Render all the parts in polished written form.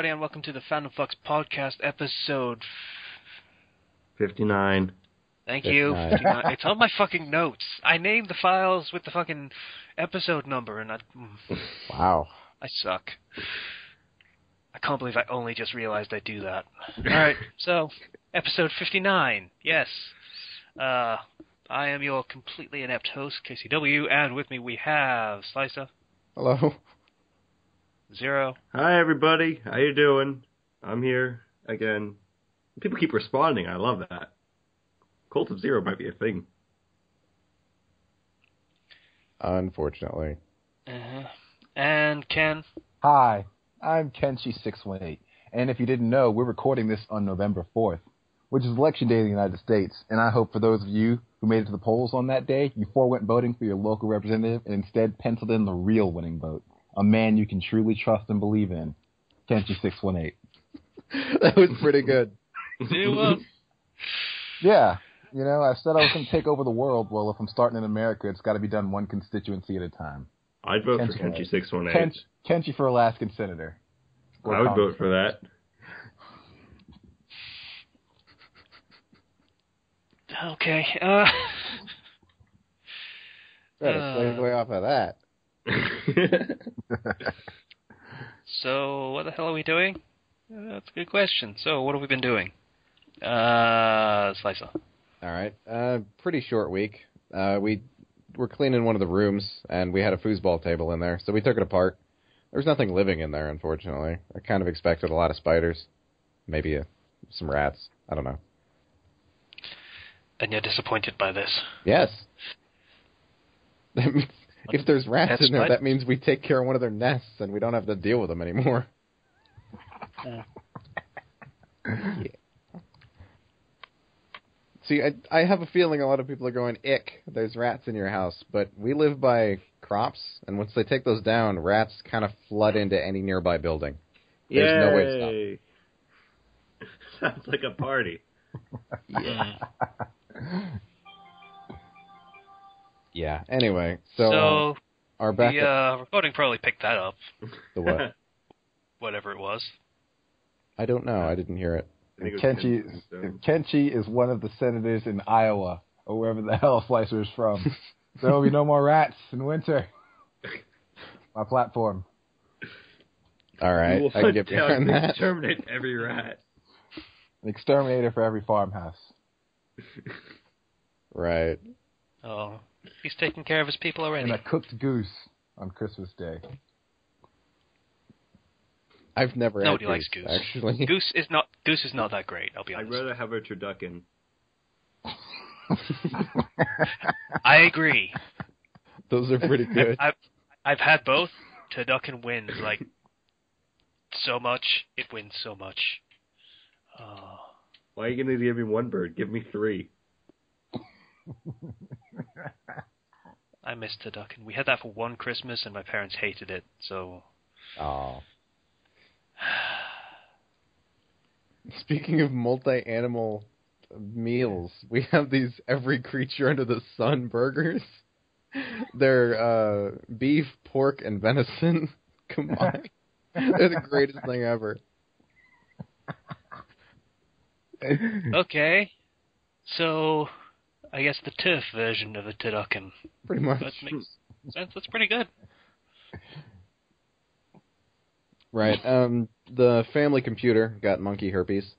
everybody, and welcome to the Fandom Flux podcast, episode 59. Thank you. 59. It's on my fucking notes. I named the files with the fucking episode number, and Wow. I suck. I can't believe I only just realized I do that. Alright, so, episode 59, yes. I am your completely inept host, KCW, and with me we have Slicer. Hello. Zero. Hi, everybody. How you doing? I'm here again. People keep responding. I love that. Cult of Zero might be a thing. Unfortunately. And Ken. Hi, I'm Kenshi618, and if you didn't know, we're recording this on November 4th, which is Election Day in the United States, and I hope for those of you who made it to the polls on that day, you forewent voting for your local representative and instead penciled in the real winning vote, a man you can truly trust and believe in, Kenshi618. That was pretty good. Yeah, you know, I said I was going to take over the world. Well, if I'm starting in America, it's got to be done one constituency at a time. I'd vote for Kenshi618. Kenshi for Alaskan Senator. I would vote for that. Okay, Segue off of that. So, what the hell are we doing? That's a good question. So, what have we been doing? Slicer. Alright, pretty short week. We were cleaning one of the rooms, and we had a foosball table in there, so we took it apart. There's nothing living in there, unfortunately. I kind of expected a lot of spiders. Maybe some rats. I don't know. And you're disappointed by this? Yes. That means if there's rats in there, spiders? that means we take care of one of their nests, and we don't have to deal with them anymore. Yeah. See, I have a feeling a lot of people are going, ick, there's rats in your house. But we live by crops, and once they take those down, rats kind of flood into any nearby building. There's no way to stop. Sounds like a party. Yeah. Yeah, anyway, so our backup... The recording probably picked that up. The what? Whatever it was. I don't know, I didn't hear it. Kenshi is one of the senators in Iowa, or wherever the hell Slicer is from. There will be no more rats in winter. My platform. All right, I can get behind that. Exterminate every rat. An exterminator for every farmhouse. Right. Oh, he's taking care of his people already. And a cooked goose on Christmas Day. I've never Nobody had likes goose, goose. actually. Goose is not that great, I'll be honest. I'd rather have a turducken. I agree. Those are pretty good. I've had both. Turducken wins, like, so much. It wins so much. Why are you going to give me one bird? Give me three. I miss turducken. We had that for one Christmas, and my parents hated it, so... Oh. Speaking of multi-animal meals, we have these every creature under the sun burgers. They're beef, pork, and venison combined. They're the greatest thing ever. Okay. So, I guess the turf version of a turducken. Pretty much. That makes sense. That's pretty good. Right. The family computer got monkey herpes.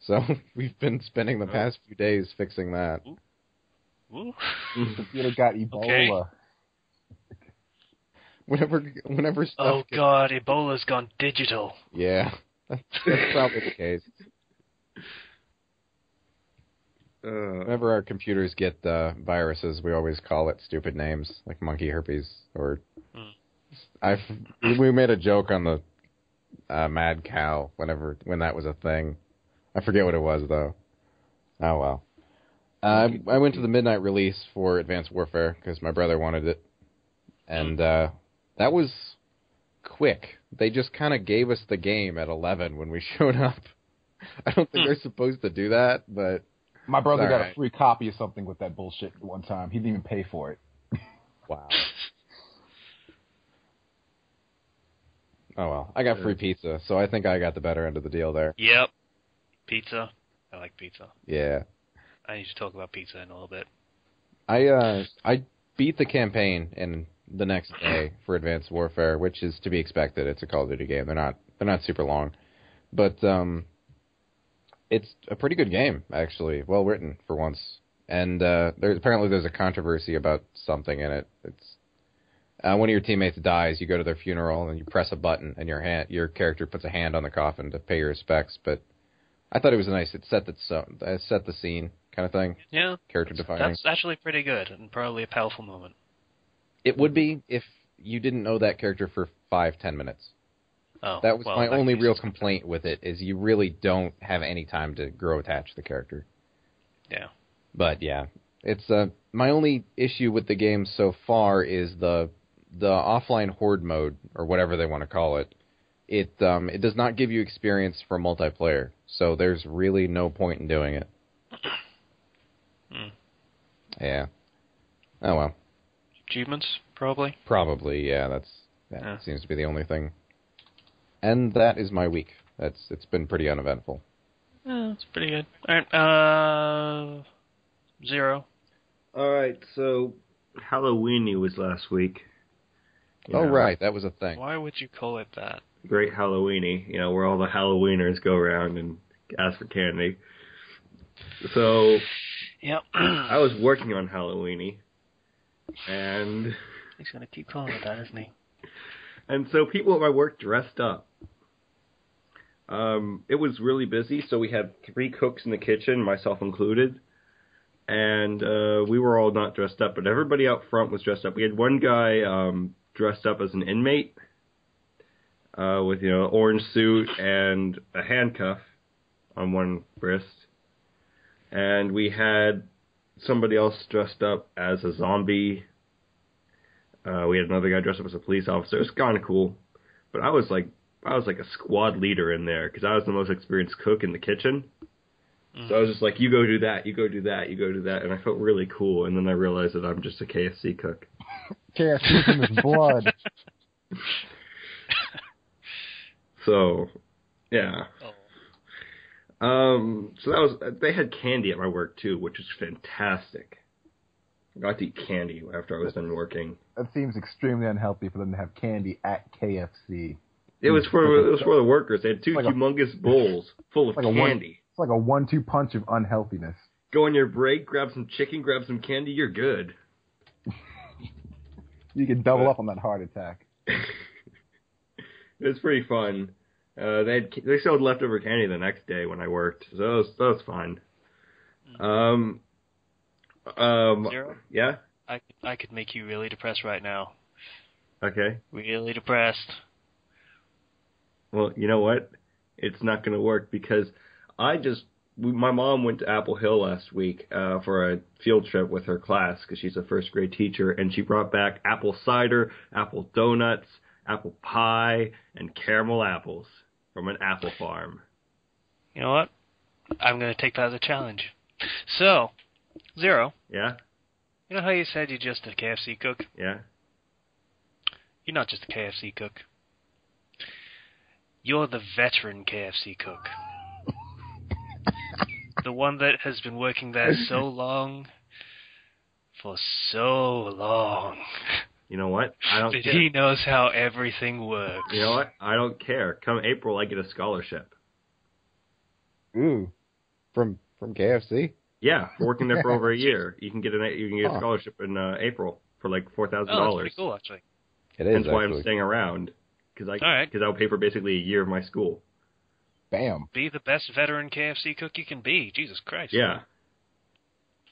So we've been spending the past few days fixing that. Ooh. The computer got Ebola. Whenever stuff Oh god, Ebola's gone digital. Yeah. That's probably the case. Whenever our computers get viruses, we always call it stupid names, like monkey herpes, or... We made a joke on the mad cow when that was a thing. I forget what it was, though. Oh, well. I went to the midnight release for Advanced Warfare, because my brother wanted it. And that was quick. They just kind of gave us the game at 11 when we showed up. I don't think they're supposed to do that, but... My brother got a free copy of something with that bullshit one time. He didn't even pay for it. Wow. Oh, well. I got free pizza, so I think I got the better end of the deal there. Yep. Pizza. I like pizza. Yeah. I need to talk about pizza in a little bit. I beat the campaign in the next day for Advanced Warfare, which is to be expected. It's a Call of Duty game. They're not super long. But it's a pretty good game, actually. Well written for once. And there's a controversy about something in it. It's one of your teammates dies, you go to their funeral, and you press a button, and your character puts a hand on the coffin to pay your respects. But I thought it was nice. It set the scene kind of thing. Yeah. Character defining. That's actually pretty good, and probably a powerful moment. It would be if you didn't know that character for 5-10 minutes. Oh, that was my only real complaint with it, is you really don't have any time to grow attached to the character. Yeah. But yeah, it's my only issue with the game so far is the offline horde mode, or whatever they want to call it. It does not give you experience for multiplayer, so there's really no point in doing it. Yeah. Oh well. Achievements, probably? Probably, yeah. That seems to be the only thing. And that is my week. It's been pretty uneventful. Yeah, it's pretty good. Alright, Zero. Alright, so Halloweeny was last week. Right, that was a thing. Why would you call it that? Great Halloweeny, where all the Halloweeners go around and ask for candy. So, yep. I was working on Halloweeny, and he's going to keep calling it that, isn't he? And so people at my work dressed up. It was really busy, so we had 3 cooks in the kitchen, myself included, and we were all not dressed up, but everybody out front was dressed up. We had one guy dressed up as an inmate with an orange suit and a handcuff on one wrist, and we had somebody else dressed up as a zombie. We had another guy dressed up as a police officer. It was kind of cool, but I was like a squad leader in there because I was the most experienced cook in the kitchen. So I was just like, you go do that, you go do that, you go do that, and I felt really cool. And then I realized that I'm just a KFC cook. KFC in his blood. So, yeah. So they had candy at my work too, which was fantastic. I got to eat candy after I was done working. That seems extremely unhealthy for them to have candy at KFC. It was for the workers. They had 2 humongous bowls full of candy. It's like a 1-2 punch of unhealthiness. Go on your break, grab some chicken, grab some candy, you're good. You can double up on that heart attack. It was pretty fun. They sold leftover candy the next day when I worked, so that was fun. Zero? Yeah? I could make you really depressed right now. Okay. Really depressed. Well, you know what? It's not going to work because my mom went to Apple Hill last week for a field trip with her class because she's a first grade teacher, and she brought back apple cider, apple donuts, apple pie, and caramel apples from an apple farm. You know what? I'm going to take that as a challenge. So, Zero. Yeah? You know how you said you're just a KFC cook? Yeah. You're not just a KFC cook. You're the veteran KFC cook. The one that has been working there so long. For so long. You know what? I don't care. He knows how everything works. You know what? I don't care. Come April, I get a scholarship. Ooh. From KFC? Yeah, working there for over a year. You can get a scholarship in April for like $4,000. Oh, that's pretty cool, actually. It is. That's why I'm staying around. Because I'll pay for basically a year of my school. Bam. Be the best veteran KFC cook you can be. Jesus Christ. Yeah.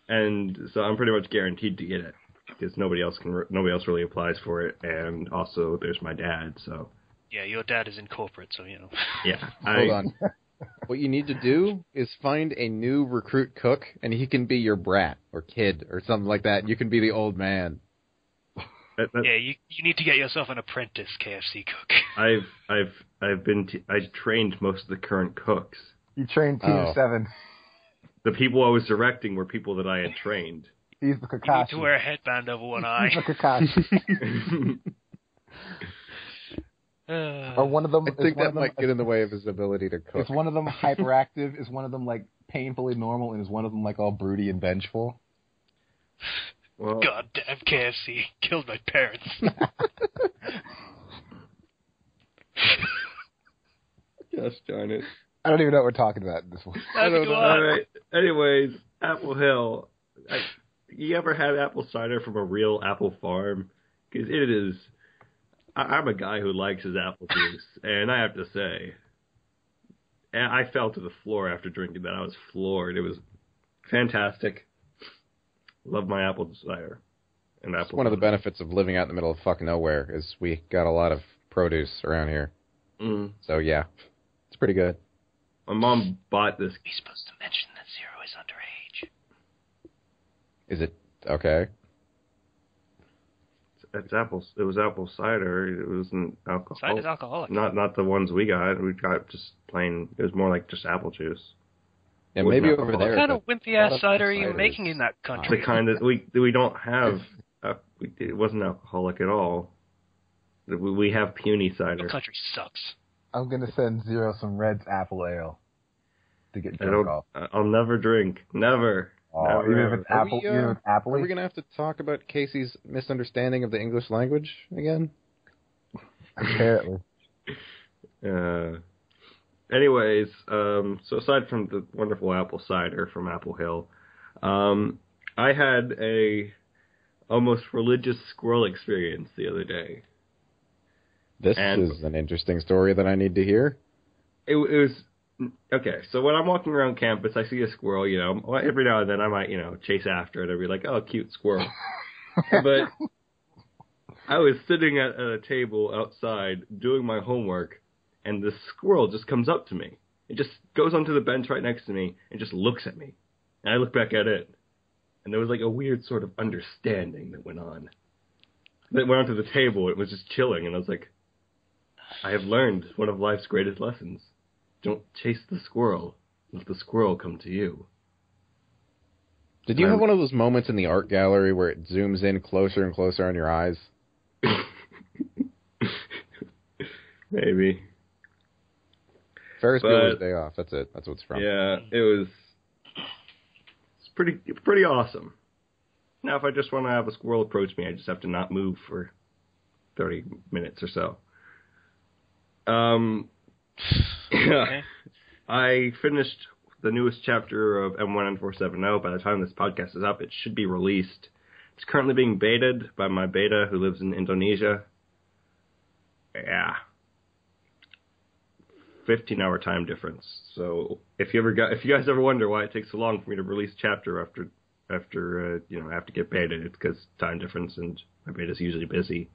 And so I'm pretty much guaranteed to get it because nobody else really applies for it, and also there's my dad. So. Yeah, your dad is in corporate, so Yeah. Hold on. What you need to do is find a new recruit cook, and he can be your brat or kid or something like that. You can be the old man. Yeah, you need to get yourself an apprentice KFC cook. I trained most of the current cooks. You trained Team 7. The people I was directing were people that I had trained. He's the Kakashi. You need to wear a headband over one eye. He's the Kakashi. Or one of them. I think that might get in the way of his ability to cook. Is one of them hyperactive? Is one of them like painfully normal? And is one of them like all broody and vengeful? Well, Goddamn KFC killed my parents. gosh darn it. I don't even know what we're talking about in this one. I don't know. All right. Anyways, Apple Hill. You ever had apple cider from a real apple farm? Because it is. I'm a guy who likes his apple juice, and I have to say, and I fell to the floor after drinking that. I was floored. It was fantastic. Love my apple cider. And apple. One of the benefits of living out in the middle of fucking nowhere is we got a lot of produce around here. Mm. So yeah, it's pretty good. My mom bought this. You're supposed to mention that Zero is underage. Is it okay? It's apples. It was apple cider. It wasn't alcohol. Cider's alcoholic. Not the ones we got. We got just plain. It was more like just apple juice. Yeah, maybe Wasn't over alcohol. there. What kind of but wimpy a lot ass of cider are you ciders- making in that country? The kind that we don't have. It wasn't alcoholic at all. We have puny cider. Your country sucks. I'm gonna send Zero some Red's apple ale to get drunk off. I'll never drink. Never. Oh, Never, even if ever. it's apple, even if it's apple. Are we going to have to talk about Casey's misunderstanding of the English language again? Apparently. Anyways, so aside from the wonderful apple cider from Apple Hill, I had a almost religious squirrel experience the other day. This And- is an interesting story that I need to hear. It was okay. So when I'm walking around campus, I see a squirrel. Every now and then I might, chase after it and be like, "Oh, cute squirrel." But I was sitting at a table outside doing my homework, and this squirrel just comes up to me. It just goes onto the bench right next to me and just looks at me, and I look back at it, and there was like a weird sort of understanding that went on. That went onto the table. It was just chilling, and I was like, I have learned one of life's greatest lessons. Don't chase the squirrel. Let the squirrel come to you. Did you have one of those moments in the art gallery where it zooms in closer and closer on your eyes? Maybe. Ferris Bueller's Day Off. That's it. That's what it's from. Yeah, it's pretty awesome. Now, if I just want to have a squirrel approach me, I just have to not move for 30 minutes or so. Okay. I finished the newest chapter of M1N470. By the time this podcast is up, it should be released. It's currently being betaed by my beta who lives in Indonesia. Yeah. 15-hour time difference. So if you guys ever wonder why it takes so long for me to release chapter after I have to get betaed, it's because time difference and my beta's usually busy.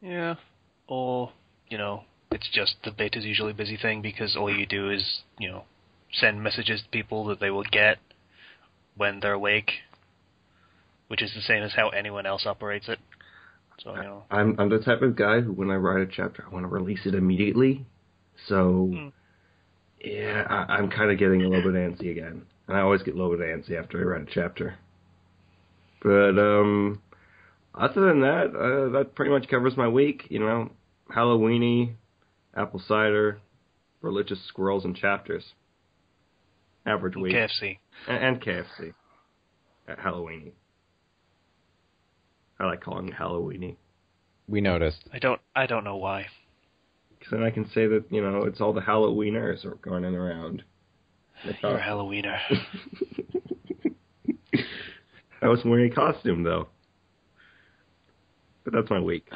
Yeah. Or, it's just the beta's usually busy thing because all you do is, send messages to people that they will get when they're awake, which is the same as how anyone else operates it. So, I'm the type of guy who, when I write a chapter, I want to release it immediately. So, yeah, I'm kind of getting a little bit antsy again. And I always get a little bit antsy after I write a chapter. But, other than that, that pretty much covers my week. Halloweeny, apple cider, religious squirrels, and chapters. Average week. KFC. And KFC. At Halloweeny. I like calling it Halloweeny. We noticed. I don't know why. Because then I can say that, it's all the Halloweeners are going around. You're a Halloweener. I was wearing a costume, though. But that's my week.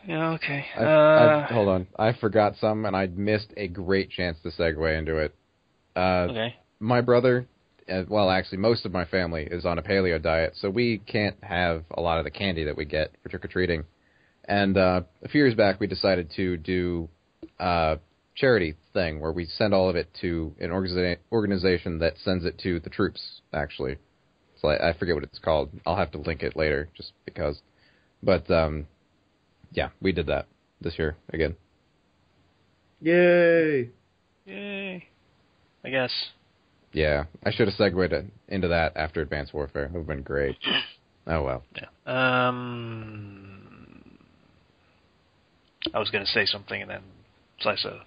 Yeah, okay. Hold on. I forgot some, and I missed a great chance to segue into it. Okay. My brother, actually, most of my family is on a paleo diet, so we can't have a lot of the candy that we get for trick-or-treating. And a few years back, we decided to do a charity thing where we send all of it to an organization that sends it to the troops, actually. It's like, I forget what it's called. I'll have to link it later, just because. But, yeah, we did that this year again. Yay! Yay. I guess. Yeah, I should have segued into that after Advanced Warfare. It would have been great. Oh, well. Yeah. I was going to say something, and then Slicer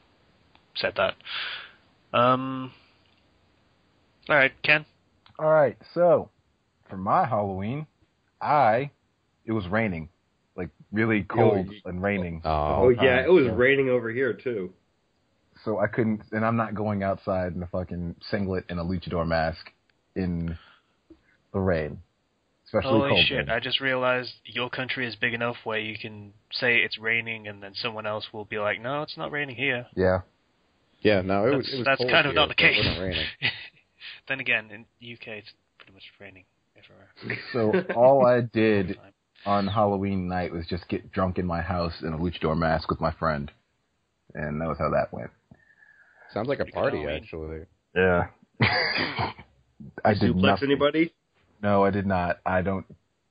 said that. All right, Ken? All right, so for my Halloween, it was raining, like really cold and raining. Oh yeah, it was raining over here too. So I couldn't, and I'm not going outside in a fucking singlet and a luchador mask in the rain, especially Holy cold shit! rain. I just realized your country is big enough where you can say it's raining, and then someone else will be like, "No, it's not raining here." Yeah. Yeah, no, it was That's cold kind of here, not the but it case. wasn't raining. Then again, in the UK, it's pretty much raining everywhere. So all I did on Halloween night was just get drunk in my house in a luchador mask with my friend, and that was how that went. Sounds like a party, Halloween. actually. Yeah. I did suplex nothing. anybody? No, I did not. I don't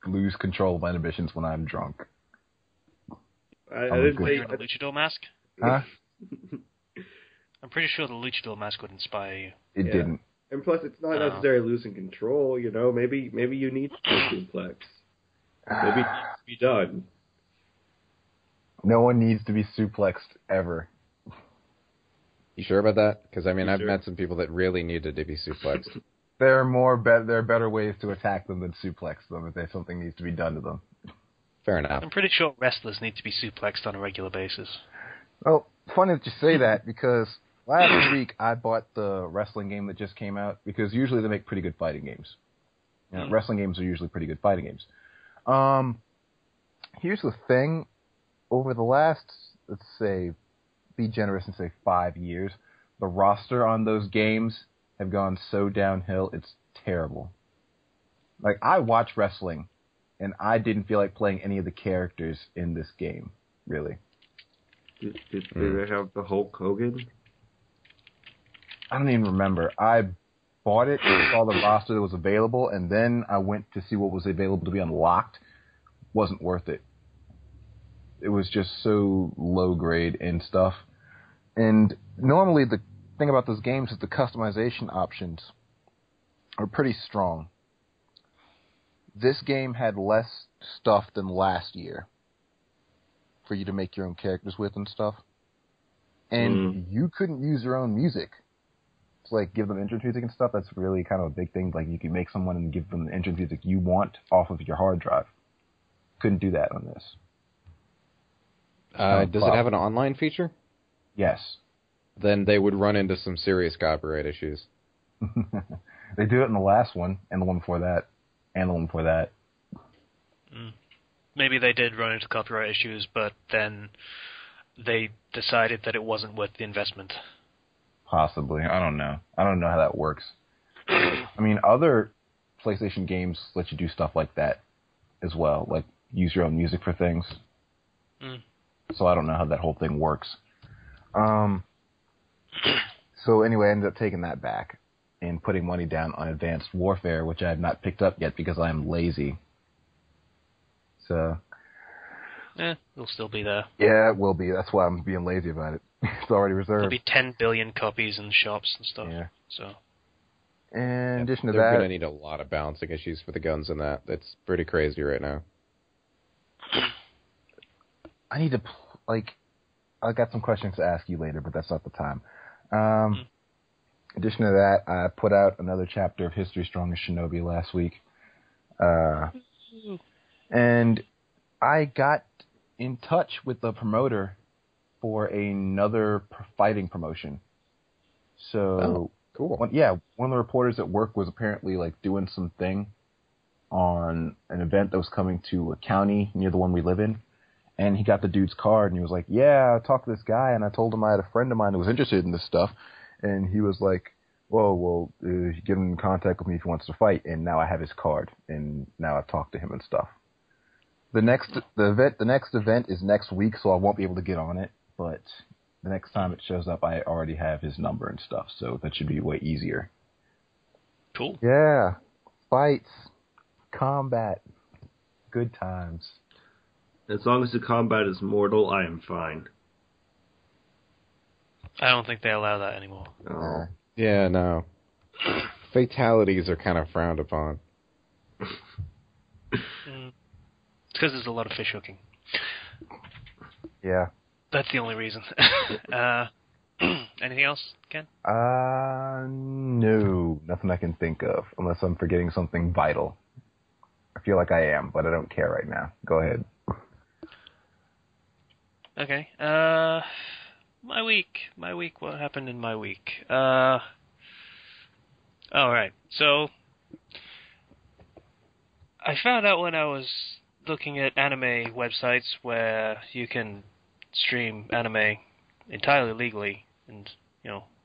lose control of my inhibitions when I'm drunk. I didn't say. You're in a luchador mask? Huh? I'm pretty sure the luchador mask would inspire you. It Yeah. didn't. And plus, it's not necessarily losing control. You know, maybe you need to suplex. Maybe it needs to be done. No one needs to be suplexed ever. You sure about that? Because, I mean, You I've sure? met some people that really needed to be suplexed. There are better ways to attack them than suplex them if there's something needs to be done to them. Fair enough. I'm pretty sure wrestlers need to be suplexed on a regular basis. Well, funny that you say that because last week I bought the wrestling game that just came out because usually they make pretty good fighting games. You know, wrestling games are usually pretty good fighting games. Here's the thing. Over the last, let's say, be generous and say 5 years, the roster on those games have gone so downhill, it's terrible. Like, I watch wrestling, and I didn't feel like playing any of the characters in this game, really. Did they have the Hulk Hogan? I don't even remember. I bought it, saw the roster that was available, and then I went to see what was available to be unlocked. Wasn't worth it. It was just so low grade and stuff. And normally the thing about those games is the customization options are pretty strong. This game had less stuff than last year for you to make your own characters with and stuff. And you couldn't use your own music. To like give them entrance music and stuff, that's really kind of a big thing. Like you can make someone and give them the entrance music you want off of your hard drive. Couldn't do that on this. Does it have an online feature? Yes. Then they would run into some serious copyright issues. They do it in the last one, and the one before that, and the one before that. Maybe they did run into copyright issues, but then they decided that it wasn't worth the investment. Possibly. I don't know. I don't know how that works. I mean, other PlayStation games let you do stuff like that as well, like use your own music for things. So I don't know how that whole thing works. So anyway, I ended up taking that back and putting money down on Advanced Warfare, which I have not picked up yet because I am lazy. So... it'll still be there. Yeah, it will be. That's why I'm being lazy about it. It's already reserved. There'll be 10 billion copies in shops and stuff. Yeah. So. In addition to They're that... going to need a lot of balancing issues for the guns in that. It's pretty crazy right now. I need to, I got some questions to ask you later, but that's not the time. In addition to that, I put out another chapter of History Strong as Shinobi last week. And I got in touch with the promoter for another fighting promotion. So, cool. One of the reporters at work was apparently, doing some thing on an event that was coming to a county near the one we live in. And he got the dude's card, and he was like, yeah, I talked to this guy, and I told him I had a friend of mine who was interested in this stuff. And he was like, well, get him in contact with me if he wants to fight. And now I have his card, and now I've talked to him and stuff. The next event is next week, so I won't be able to get on it. But the next time it shows up, I already have his number and stuff, so that should be way easier. Cool. Yeah. Fights. Combat. Good times. As long as the combat is mortal, I am fine. I don't think they allow that anymore. Oh. Yeah, no. Fatalities are kind of frowned upon. It's because there's a lot of fish hooking. Yeah. That's the only reason. Anything else, Ken? No, nothing I can think of, unless I'm forgetting something vital. I feel like I am, but I don't care right now. Go ahead. Okay. My week. What happened in my week? All right. So, I found out when I was looking at anime websites where you can stream anime entirely legally and,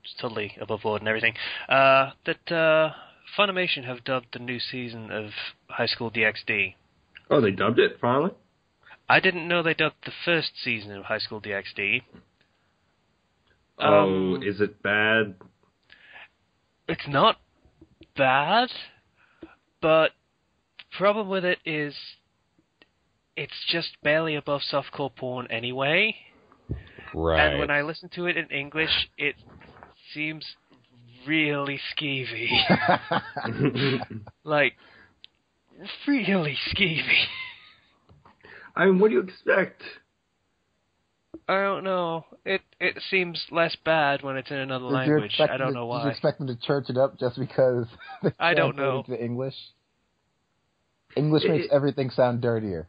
just totally above board and everything, that Funimation have dubbed the new season of High School DxD. Oh, they dubbed it, finally? I didn't know they dubbed the first season of High School DxD. Oh, is it bad? It's not bad, but the problem with it is it's just barely above softcore porn anyway. Right. And when I listen to it in English, it seems really skeevy. Like, really skeevy. I mean, what do you expect? I don't know. It seems less bad when it's in another language. I don't know why. Did you expect them to church it up just because they I don't know. translated to English? English makes everything sound dirtier.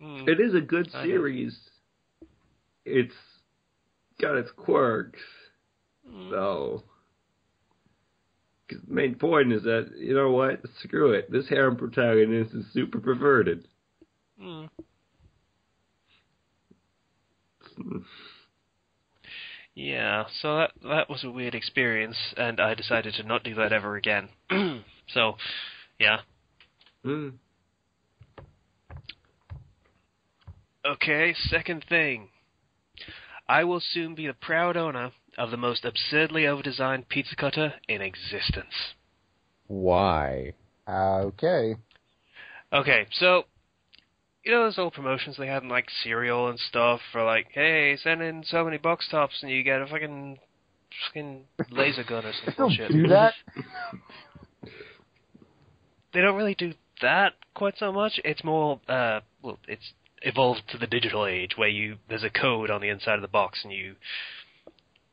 It is a good series. It's got its quirks, though. The main point is that, you know what? Screw it. This harem protagonist is super perverted. Yeah, so that was a weird experience, and I decided to not do that ever again. So, yeah. Okay, second thing. I will soon be the proud owner of the most absurdly over-designed pizza cutter in existence. Why? Okay. Okay, so, those old promotions they had in, like, cereal and stuff for, like, hey, send in so many box tops and you get a fucking laser gun or some bullshit. Do that? They don't really do that quite so much. It's more, it's evolved to the digital age where there's a code on the inside of the box and you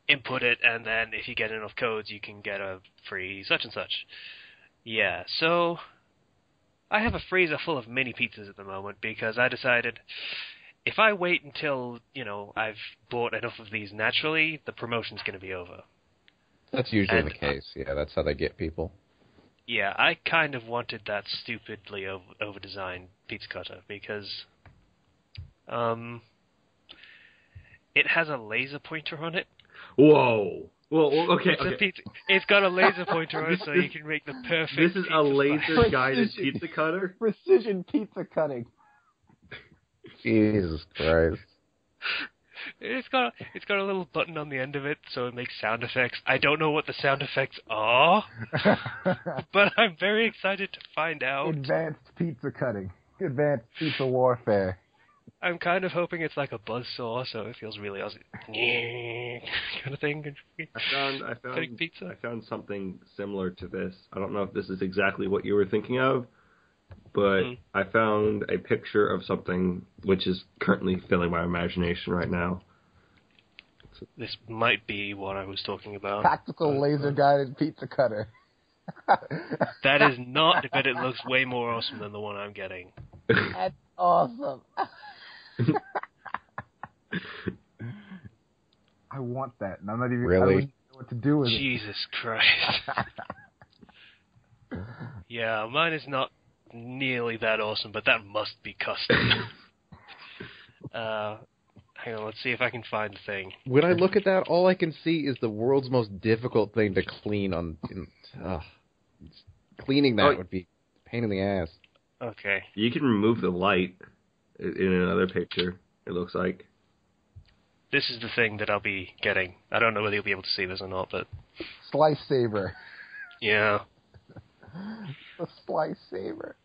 input it, and then if you get enough codes, you can get a free such and such. Yeah, so I have a freezer full of mini pizzas at the moment because I decided if I wait until, I've bought enough of these naturally, the promotion's going to be over. That's usually the case. Yeah, that's how they get people. Yeah, I kind of wanted that stupidly over-designed pizza cutter because it has a laser pointer on it. Whoa. Well, okay, It's got a laser pointer on it, so you can make the perfect. This is a laser-guided pizza cutter? Precision pizza cutting. Jesus Christ. It's got a little button on the end of it, so it makes sound effects. I don't know what the sound effects are, but I'm very excited to find out. Advanced pizza cutting. Advanced pizza warfare. I'm kind of hoping it's like a buzzsaw, so it feels really Aussie kind of thing. I found something similar to this. I don't know if this is exactly what you were thinking of, but I found a picture of something which is currently filling my imagination right now. This might be what I was talking about. Tactical laser-guided pizza cutter. That is not, but it looks way more awesome than the one I'm getting. That's awesome. I want that, and I'm not even really? I don't even know what to do with Jesus Christ. Yeah, mine is not nearly that awesome, but that must be custom. Hang on, let's see if I can find the thing. When I look at that, all I can see is the world's most difficult thing to clean on. Cleaning that would be a pain in the ass. Okay. You can remove the light in another picture, it looks like. This is the thing that I'll be getting. I don't know whether you'll be able to see this or not, but... Slice saver. Yeah. A slice saver.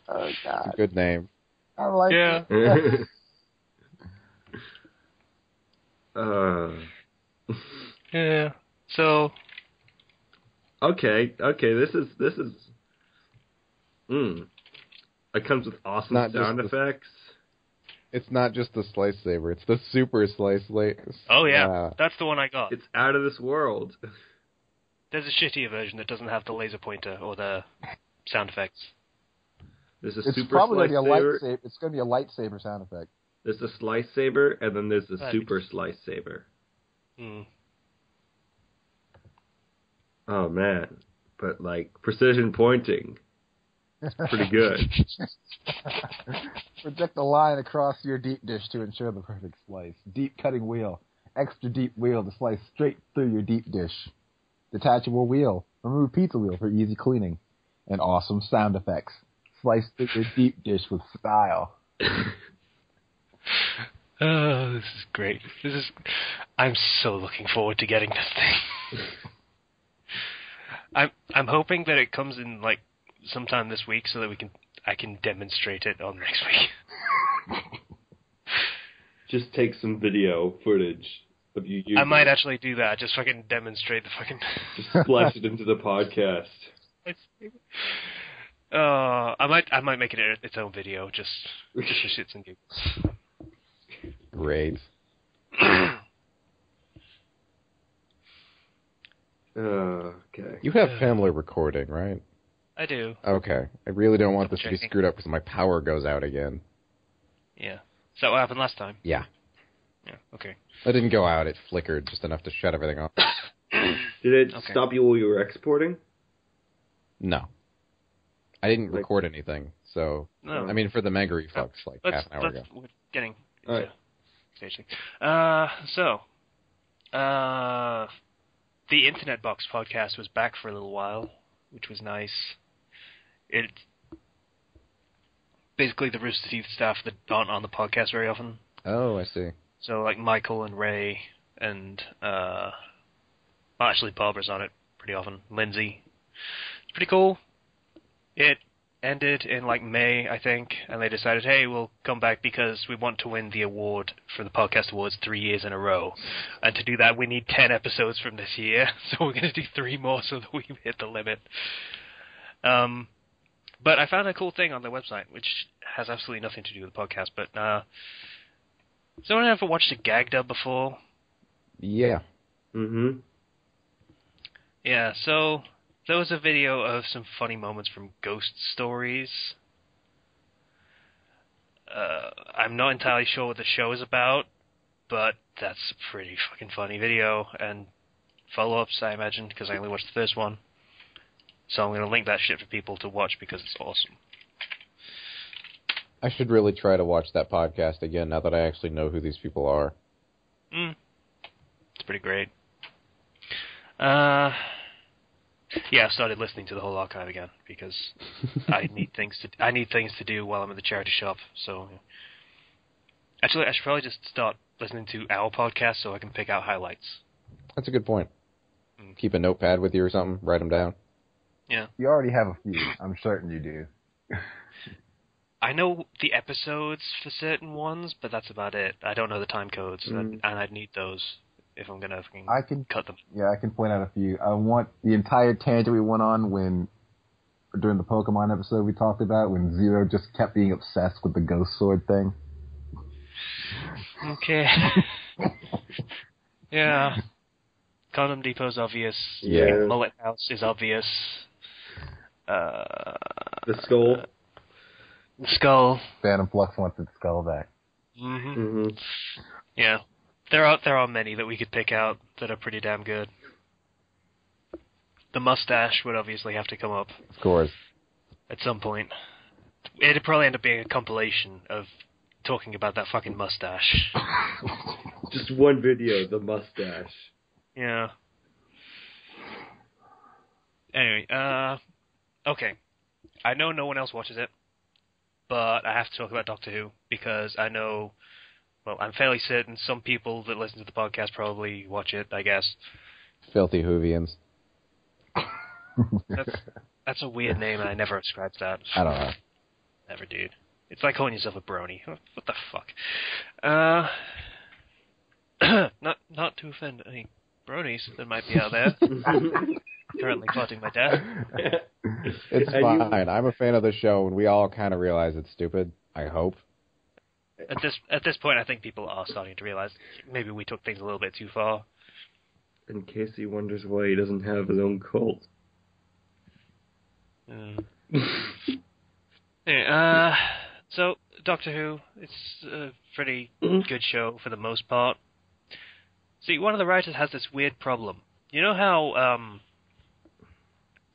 Oh, God. It's a good name. I like it. Yeah. So... Okay, this is... It comes with awesome sound effects. It's not just the slice saber; it's the super slice laser. Oh yeah, that's the one I got. It's out of this world. There's a shittier version that doesn't have the laser pointer or the sound effects. There's a It's super probably slice going to be a saber. lightsaber. It's going to be a lightsaber sound effect. There's a slice saber, and then there's the Right. super slice saber. Hmm. Oh man, but like precision pointing, it's pretty good. Project a line across your deep dish to ensure the perfect slice. Deep cutting wheel. Extra deep wheel to slice straight through your deep dish. Detachable wheel. Remove pizza wheel for easy cleaning. And awesome sound effects. Slice through your deep dish with style. Oh, this is great. I'm so looking forward to getting this thing. I'm hoping that it comes in like sometime this week so that I can demonstrate it on next week. Just take some video footage of you using I might actually do that. Just fucking demonstrate the fucking. Just splash it into the podcast. I might make it its own video just for shits and giggles. Great. Okay. You have family recording, right? I do. Okay. I really don't want this to be Double-checking. screwed up because my power goes out again. Yeah. Is that what happened last time? Yeah. Yeah. Okay. It didn't go out. It flickered just enough to shut everything off. Did it Okay. stop you while you were exporting? No. I didn't Like- record anything, so... No. I mean, for the Mega Reflux, like half an hour ago. We're getting All right. staging. The Internet Box podcast was back for a little while, which was nice. It basically the Rooster Teeth staff that aren't on the podcast very often. Oh, I see. So like Michael and Ray and actually Barbara's on it pretty often. Lindsay. It's pretty cool. It ended in like May, I think, and they decided, hey, we'll come back because we want to win the award for the Podcast Awards 3 years in a row. And to do that, we need 10 episodes from this year, so we're going to do 3 more so that we hit the limit. But I found a cool thing on their website, which has absolutely nothing to do with the podcast, but has anyone ever watched a gag dub before? Yeah. Mm-hmm. Yeah, so there was a video of some funny moments from Ghost Stories. I'm not entirely sure what the show is about, but that's a pretty fucking funny video, and follow-ups, I imagine, because I only watched the first one. So I'm going to link that shit for people to watch because it's awesome. I should really try to watch that podcast again now that I actually know who these people are. It's pretty great. Yeah, I started listening to the whole archive again because I need things to do while I'm at the charity shop. So, actually, I should probably just start listening to our podcast so I can pick out highlights. That's a good point. Keep a notepad with you or something. Write them down. Yeah, You already have a few. I'm certain you do. I know the episodes for certain ones, but that's about it. I don't know the time codes, and I'd need those if I'm gonna I can cut them. Yeah, I can point out a few. I want the entire tangent we went on during the Pokemon episode we talked about when Zero just kept being obsessed with the Ghost Sword thing. Okay. Yeah. Condom Depot's obvious. Yeah. Mullet House is obvious. The skull. The Skull. Phantom Flux wants its skull back. Mm-hmm. Mm-hmm. Yeah. There are many that we could pick out that are pretty damn good. The mustache would obviously have to come up Of course. at some point. It'd probably end up being a compilation of talking about that fucking mustache. Just one video, the mustache. Yeah. Anyway, okay. I know no one else watches it, but I have to talk about Doctor Who because I know, well, I'm fairly certain some people that listen to the podcast probably watch it, I guess. Filthy Hoovians. That's a weird name, and I never ascribed to that. I don't know. Never did. It's like calling yourself a brony. What the fuck? Not to offend any bronies that might be out there. Currently plotting my death. It's fine. I'm a fan of the show, and we all kind of realize it's stupid. I hope. At this point, I think people are starting to realize maybe we took things a little bit too far. And Casey wonders why he doesn't have his own cult. Anyway, so Doctor Who, it's a pretty good show for the most part. See, one of the writers has this weird problem. You know how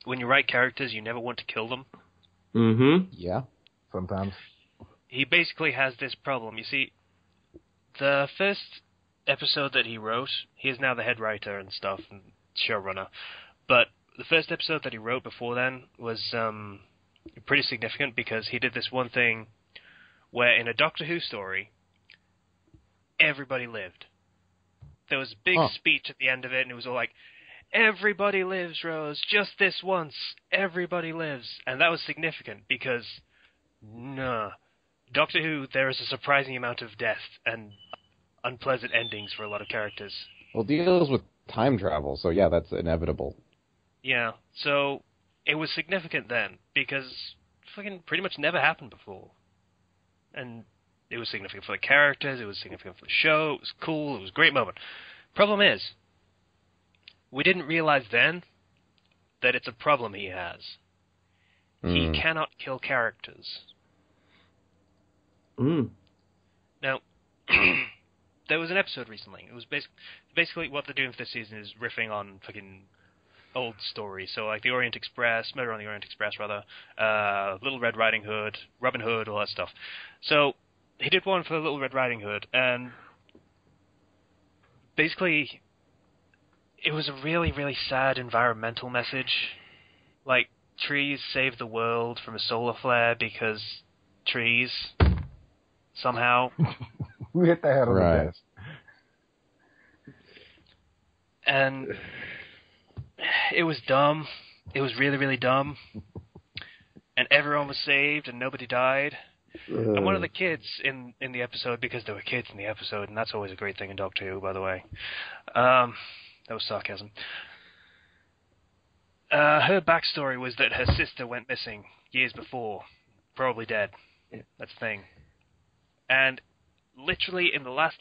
when you write characters, you never want to kill them? Mm-hmm. Yeah, sometimes. He basically has this problem. You see, the first episode that he wrote, he is now the head writer and stuff, and showrunner, but the first episode that he wrote before then was pretty significant because he did this one thing where in a Doctor Who story, everybody lived. There was a big speech at the end of it, and it was all like, everybody lives, Rose, just this once, everybody lives. And that was significant because, Doctor Who, there is a surprising amount of death and unpleasant endings for a lot of characters. Well, it deals with time travel, so yeah, that's inevitable. Yeah, so it was significant then, because fucking pretty much never happened before. And it was significant for the characters, it was significant for the show, it was cool, it was a great moment. Problem is, we didn't realize then that it's a problem he has. He cannot kill characters. Now, there was an episode recently. It was basically what they're doing for this season is riffing on fucking old stories. So like the Orient Express, Murder on the Orient Express, rather, Little Red Riding Hood, Robin Hood, all that stuff. So he did one for Little Red Riding Hood, and basically it was a really, really sad environmental message. Like, trees save the world from a solar flare because trees, somehow. We hit the head on the desk. And it was dumb. It was really, really dumb. And everyone was saved and nobody died. And one of the kids in the episode, because there were kids in the episode, and that's always a great thing in Doctor Who, by the way. That was sarcasm. Her backstory was that her sister went missing years before, probably dead. That's the thing. And literally in the last,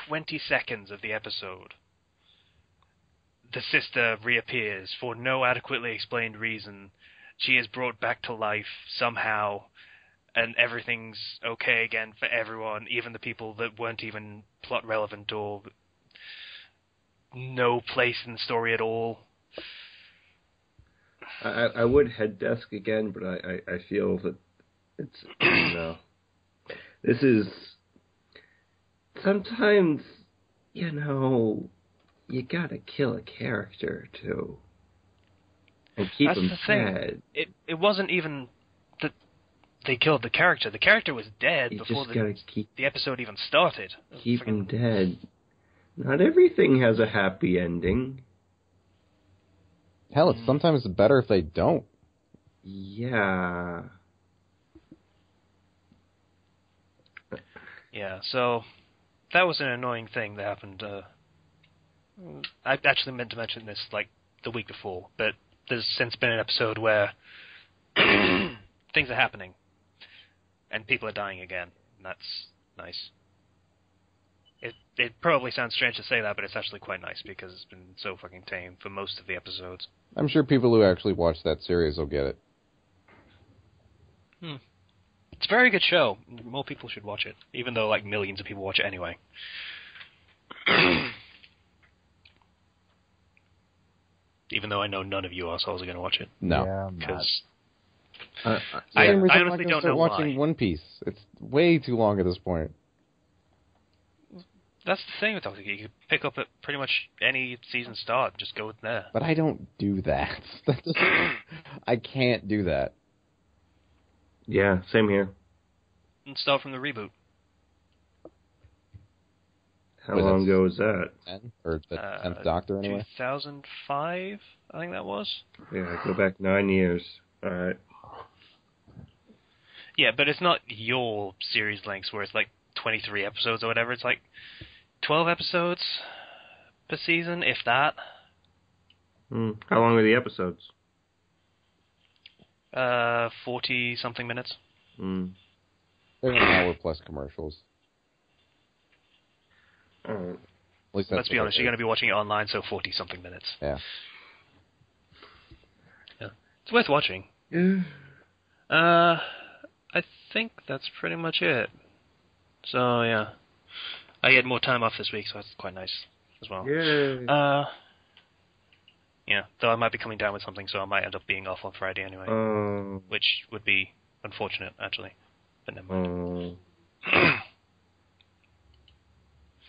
20 seconds of the episode, the sister reappears for no adequately explained reason. She is brought back to life somehow, and everything's okay again for everyone, even the people that weren't even plot relevant or no place in the story at all. I would head desk again, but I feel that it's no. This is sometimes, you gotta kill a character too, and keep That's him the thing. dead. It wasn't even that they killed the character. The character was dead You before just gotta the episode even started. Keep him dead. Not everything has a happy ending. Hell, it's sometimes better if they don't. Yeah. Yeah, so that was an annoying thing that happened. I actually meant to mention this the week before, but there's since been an episode where things are happening and people are dying again. And that's nice. It probably sounds strange to say that, but it's actually quite nice because it's been so fucking tame for most of the episodes. I'm sure people who actually watch that series will get it. It's a very good show. More people should watch it, even though millions of people watch it anyway. Even though I know none of you assholes are going to watch it. No. Because I honestly don't don't know watching why. One Piece. It's way too long at this point. That's the thing with Doctor Who. You can pick up at pretty much any season start and just go with there. But I don't do that. I can't do that. Yeah, same here. And start from the reboot. How long ago was that? 10? Or the 10th Doctor, anyway? 2005, I think that was. Yeah, go back 9 years. All right. Yeah, but it's not your series lengths where it's 23 episodes or whatever. It's 12 episodes per season, if that. How long are the episodes? 40-something minutes. They're an hour plus commercials. Alright. At least Let's be honest, you're going to be watching it online, so 40-something minutes. Yeah. Yeah. It's worth watching. Yeah. I think that's pretty much it. So, yeah. I had more time off this week, so that's quite nice as well. Yay. Yeah, though I might be coming down with something, so I might end up being off on Friday anyway. Which would be unfortunate, actually. But never mind.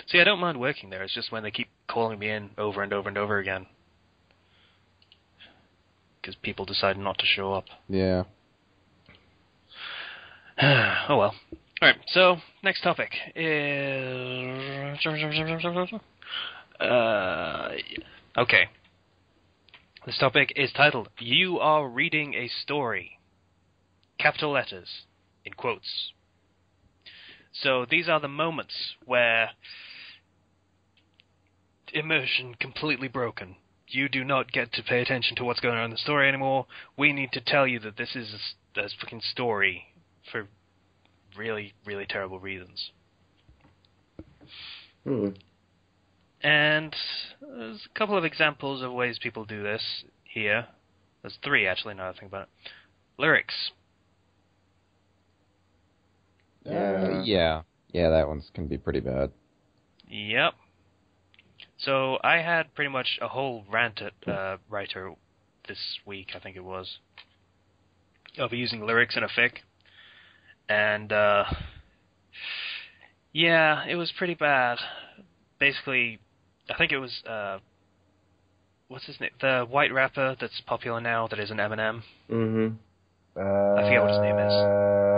See, I don't mind working there. It's just when they keep calling me in over and over and over again. Because people decide not to show up. Yeah. Oh well. Alright, so, next topic is... Okay. This topic is titled, You Are Reading a Story. Capital letters, in quotes. So, these are the moments where... immersion completely broken. You do not get to pay attention to what's going on in the story anymore. We need to tell you that this is a fucking story for really, really terrible reasons. And there's a couple of examples of ways people do this here. There's 3, actually, now that I think about it. Lyrics. Yeah, that one's can be pretty bad. Yep. So I had pretty much a whole rant at writer this week, I think it was, of using lyrics in a fic. And, yeah, it was pretty bad. Basically, I think it was, what's his name? The white rapper that's popular now that isn't Eminem. Mm-hmm. I forget what his name is.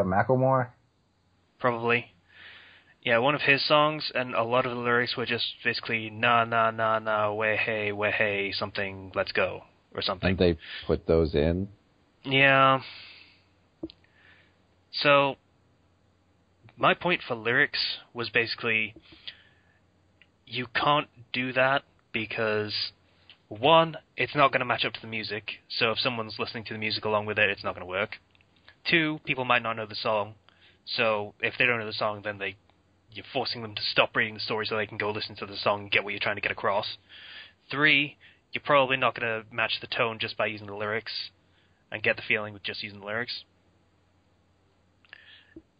Macklemore? Probably. Yeah, one of his songs, and a lot of the lyrics were just basically, nah, nah, nah, nah, way hey, something, let's go, or something. And they put those in? Yeah. So, my point for lyrics was basically, you can't do that because, 1, it's not going to match up to the music, so if someone's listening to the music along with it, it's not going to work. 2, people might not know the song, so if they don't know the song, then you're forcing them to stop reading the story so they can go listen to the song and get what you're trying to get across. 3, you're probably not going to match the tone just by using the lyrics and get the feeling with just using the lyrics.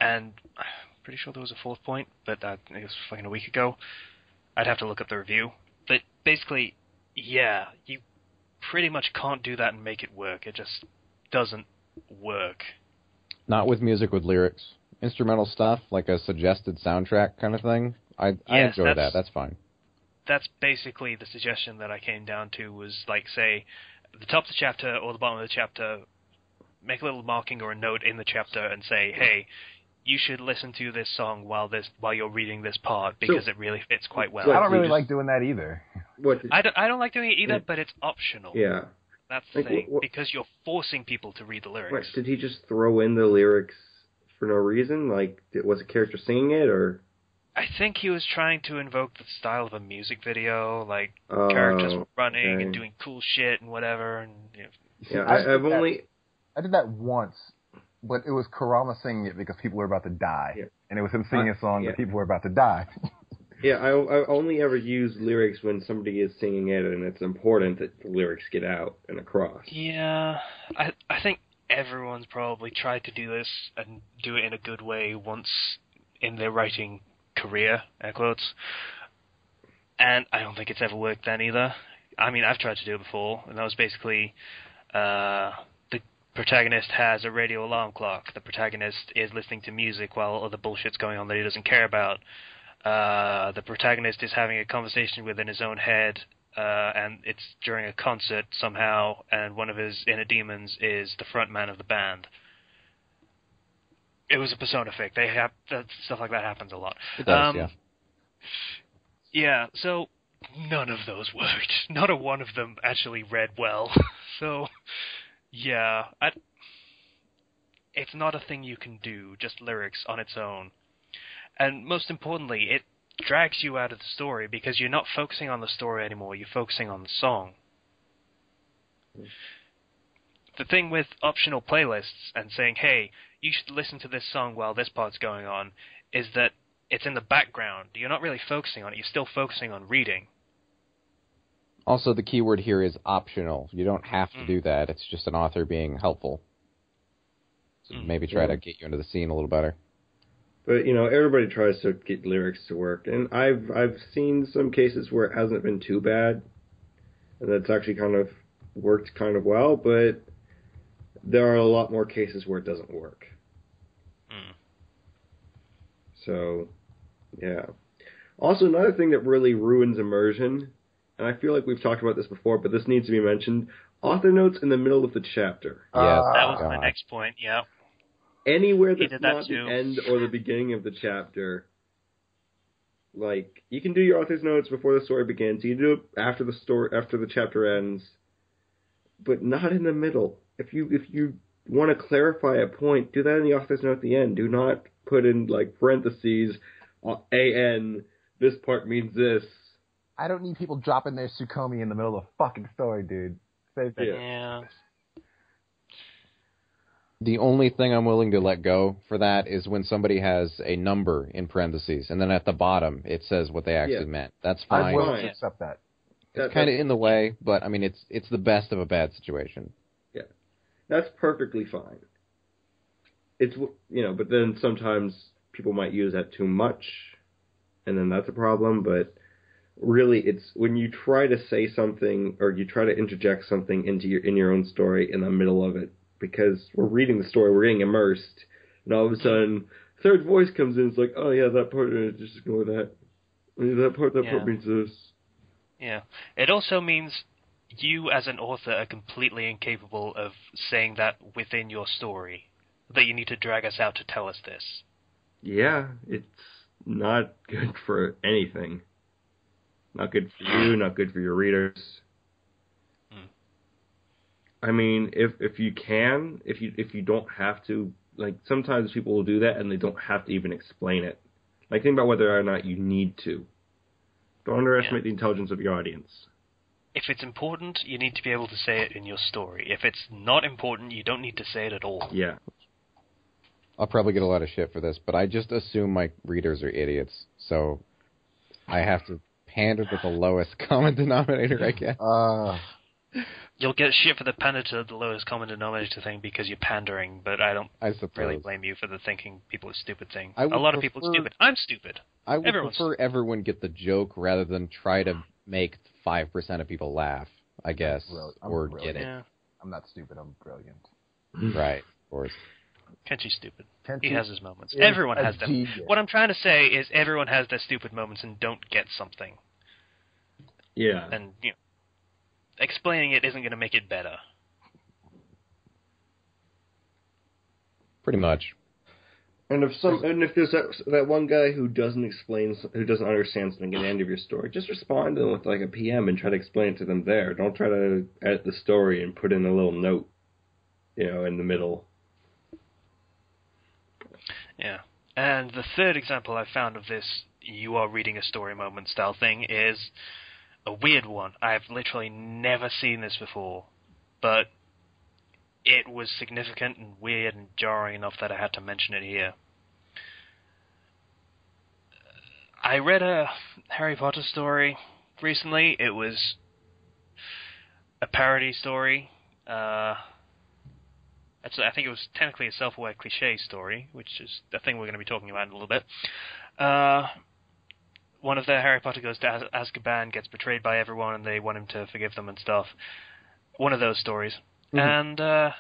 And I'm pretty sure there was a 4th point, but it was fucking a week ago. I'd have to look up the review. But basically, yeah, you pretty much can't do that and make it work. It just doesn't work. Not with music with lyrics. Instrumental stuff, like a suggested soundtrack kind of thing. I enjoy that. That's fine. That's basically the suggestion that I came down to was, like, say, at the top of the chapter or the bottom of the chapter, make a little marking or a note in the chapter and say, hey, you should listen to this song while you're reading this part because it really fits quite well. I don't really like doing that either. I don't like doing it either, but it's optional. Yeah. That's the thing, because you're forcing people to read the lyrics. What, did he just throw in the lyrics for no reason? Like, was a character singing it, or...? I think he was trying to invoke the style of a music video, like characters were running and doing cool shit and whatever. And yeah, I did that once, but it was Kurama singing it because people were about to die, and it was him singing a song that people were about to die. Yeah, I only ever use lyrics when somebody is singing it, and it's important that the lyrics get out and across. Yeah, I think everyone's probably tried to do this and do it in a good way once in their writing career, air quotes. And I don't think it's ever worked then either. I mean, I've tried to do it before, and that was basically the protagonist has a radio alarm clock. The protagonist is listening to music while other bullshit's going on that he doesn't care about. The protagonist is having a conversation within his own head, and it's during a concert somehow, and one of his inner demons is the front man of the band. It was a persona fic. Stuff like that happens a lot. It does, yeah. Yeah, so none of those worked. Not a one of them actually read well. So, yeah, it's not a thing you can do, just lyrics on its own. And most importantly, it drags you out of the story because you're not focusing on the story anymore, you're focusing on the song. The thing with optional playlists and saying, hey, you should listen to this song while this part's going on, is that it's in the background. You're not really focusing on it. You're still focusing on reading. Also, the key word here is optional. You don't have to do that. It's just an author being helpful. So maybe try to get you into the scene a little better. But, everybody tries to get lyrics to work. And I've seen some cases where it hasn't been too bad. And that's actually kind of worked kind of well. But there are a lot more cases where it doesn't work. So, yeah. Also, another thing that really ruins immersion, and I feel like we've talked about this before, but this needs to be mentioned, author notes in the middle of the chapter. Yes. That was my next point, yeah. Anywhere that's not the end or the beginning of the chapter. Like, you can do your author's notes before the story begins. You can do it after the chapter ends, but not in the middle. If you want to clarify a point, do that in the author's note at the end. Do not put in, like, parentheses, AN, this part means this. I don't need people dropping their Sukomi in the middle of a fucking story, dude. Save that. Yeah. The only thing I'm willing to let go for that is when somebody has a number in parentheses, and then at the bottom it says what they actually meant. That's fine. I'm willing to accept that. It's kind of in the way, but, I mean, it's the best of a bad situation. Yeah. That's perfectly fine. It's, but then sometimes people might use that too much, and then that's a problem, but really it's when you try to say something or you try to interject something in your own story in the middle of it, because we're reading the story, we're getting immersed, and all of a sudden, third voice comes in, it's like, oh yeah, that part, just ignore that. That part means this. Yeah. It also means you as an author are completely incapable of saying that within your story. That you need to drag us out to tell us this. Yeah, it's not good for anything. Not good for you, not good for your readers. I mean, if you don't have to, like, sometimes people will do that and they don't have to even explain it. Like, think about whether or not you need to. Don't underestimate the intelligence of your audience. If it's important, you need to be able to say it in your story. If it's not important, you don't need to say it at all. Yeah. I'll probably get a lot of shit for this, but I just assume my readers are idiots, so I have to pander to the lowest common denominator, I guess. You'll get shit for the pander to the lowest common denominator thing because you're pandering, but I don't really blame you for the thinking people are stupid thing. A lot of people are stupid. I'm stupid. I would prefer everyone get the joke rather than try to make 5% of people laugh, I guess, or get it. Yeah. I'm not stupid, I'm brilliant. Right, of course. Kenchi's stupid. He has his moments. Everyone has them. Genius. What I'm trying to say is everyone has their stupid moments and don't get something. Yeah. And, explaining it isn't going to make it better. Pretty much. And if there's that one guy who doesn't understand something at the end of your story, just respond to them with like a PM and try to explain it to them there. Don't try to edit the story and put in a little note, in the middle. Yeah. And the third example I found of this you are reading a story moment style thing is a weird one. I've literally never seen this before, but it was significant and weird and jarring enough that I had to mention it here. I read a Harry Potter story recently. It was a parody story. I think it was technically a self-aware cliche story, which is the thing we're going to be talking about in a little bit. One of the Harry Potter goes to Azkaban, gets betrayed by everyone, and they want him to forgive them and stuff. One of those stories. Mm-hmm. And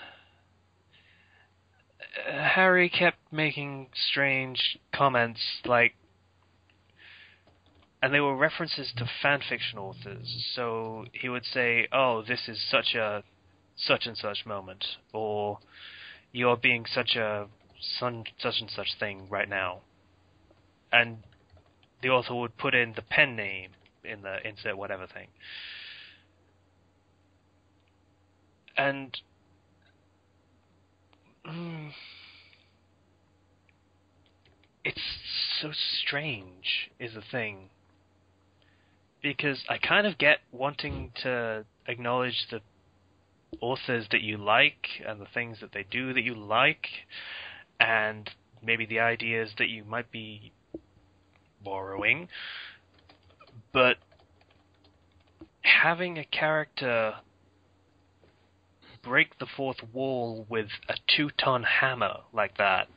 Harry kept making strange comments, and they were references to fanfiction authors. So he would say, "Oh, this is such and such moment," or "You're being such and such thing right now," and the author would put in the pen name in the insert whatever thing. And it's so strange, is the thing. Because I kind of get wanting to acknowledge the authors that you like and the things that they do that you like, and maybe the ideas that you might be borrowing, but having a character break the fourth wall with a 2-ton hammer like that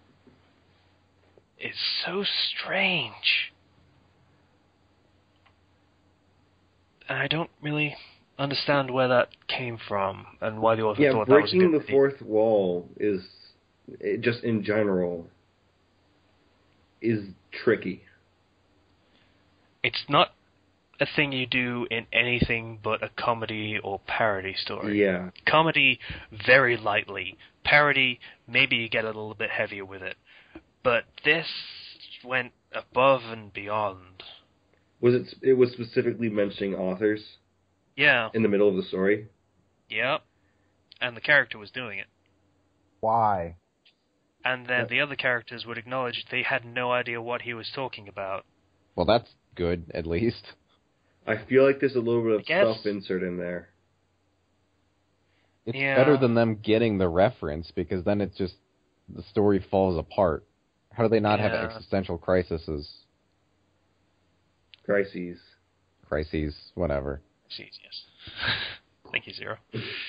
is so strange. And I don't really understand where that came from and why the author thought that was a good breaking the idea. fourth wall is, just in general, is tricky. It's not a thing you do in anything but a comedy or parody story. Yeah. Comedy, very lightly. Parody, maybe you get a little bit heavier with it. But this went above and beyond. It was specifically mentioning authors? Yeah. In the middle of the story? Yep. And the character was doing it. Why? And then the other characters would acknowledge they had no idea what he was talking about. Well, that's good, at least. I feel like there's a little bit of guess. self-insert in there. It's Yeah. better than them getting the reference, because then it's just, the story falls apart. How do they not have existential crises? Crises, whatever. Yes. Thank you, Zero.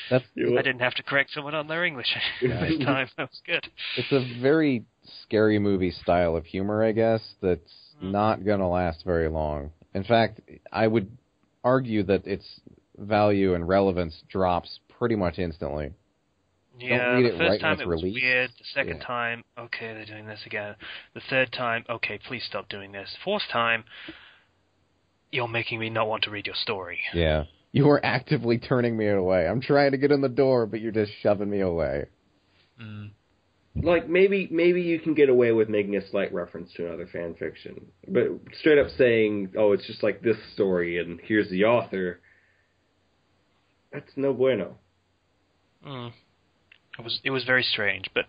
That's I didn't have to correct someone on their English this time. That was good. It's a very scary movie style of humor, I guess, that's not going to last very long. In fact, I would argue that its value and relevance drops pretty much instantly. Yeah, Don't read the it first right time when it it's was released. weird. The second time, okay, they're doing this again. The third time, okay, please stop doing this. Fourth time, you're making me not want to read your story. Yeah. You are actively turning me away. I'm trying to get in the door, but you're just shoving me away. Like, maybe you can get away with making a slight reference to another fan fiction. But straight up saying, oh, it's just like this story, and here's the author, that's no bueno. It was very strange, but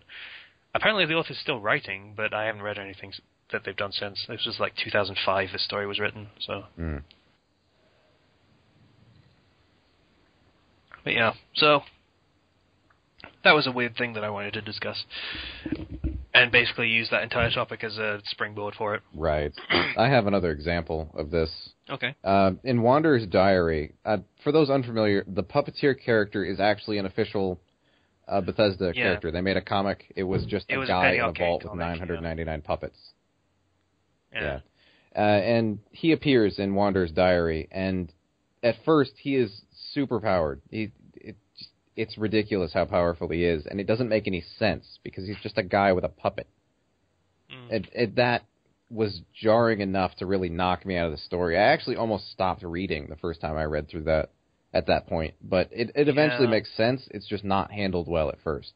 apparently the author's still writing, but I haven't read anything that they've done since. This was like 2005 this story was written, so... But yeah, so that was a weird thing that I wanted to discuss. And basically use that entire topic as a springboard for it. Right. I have another example of this. Okay. In Wanderer's Diary, for those unfamiliar, the puppeteer character is actually an official Bethesda character. They made a comic. It was just a guy in a vault with 999 puppets. Yeah. And he appears in Wanderer's Diary, and at first he is super powered. It's ridiculous how powerful he is, and it doesn't make any sense because he's just a guy with a puppet. That was jarring enough to really knock me out of the story. I actually almost stopped reading the first time I read through that at that point, but it eventually makes sense. It's just not handled well at first.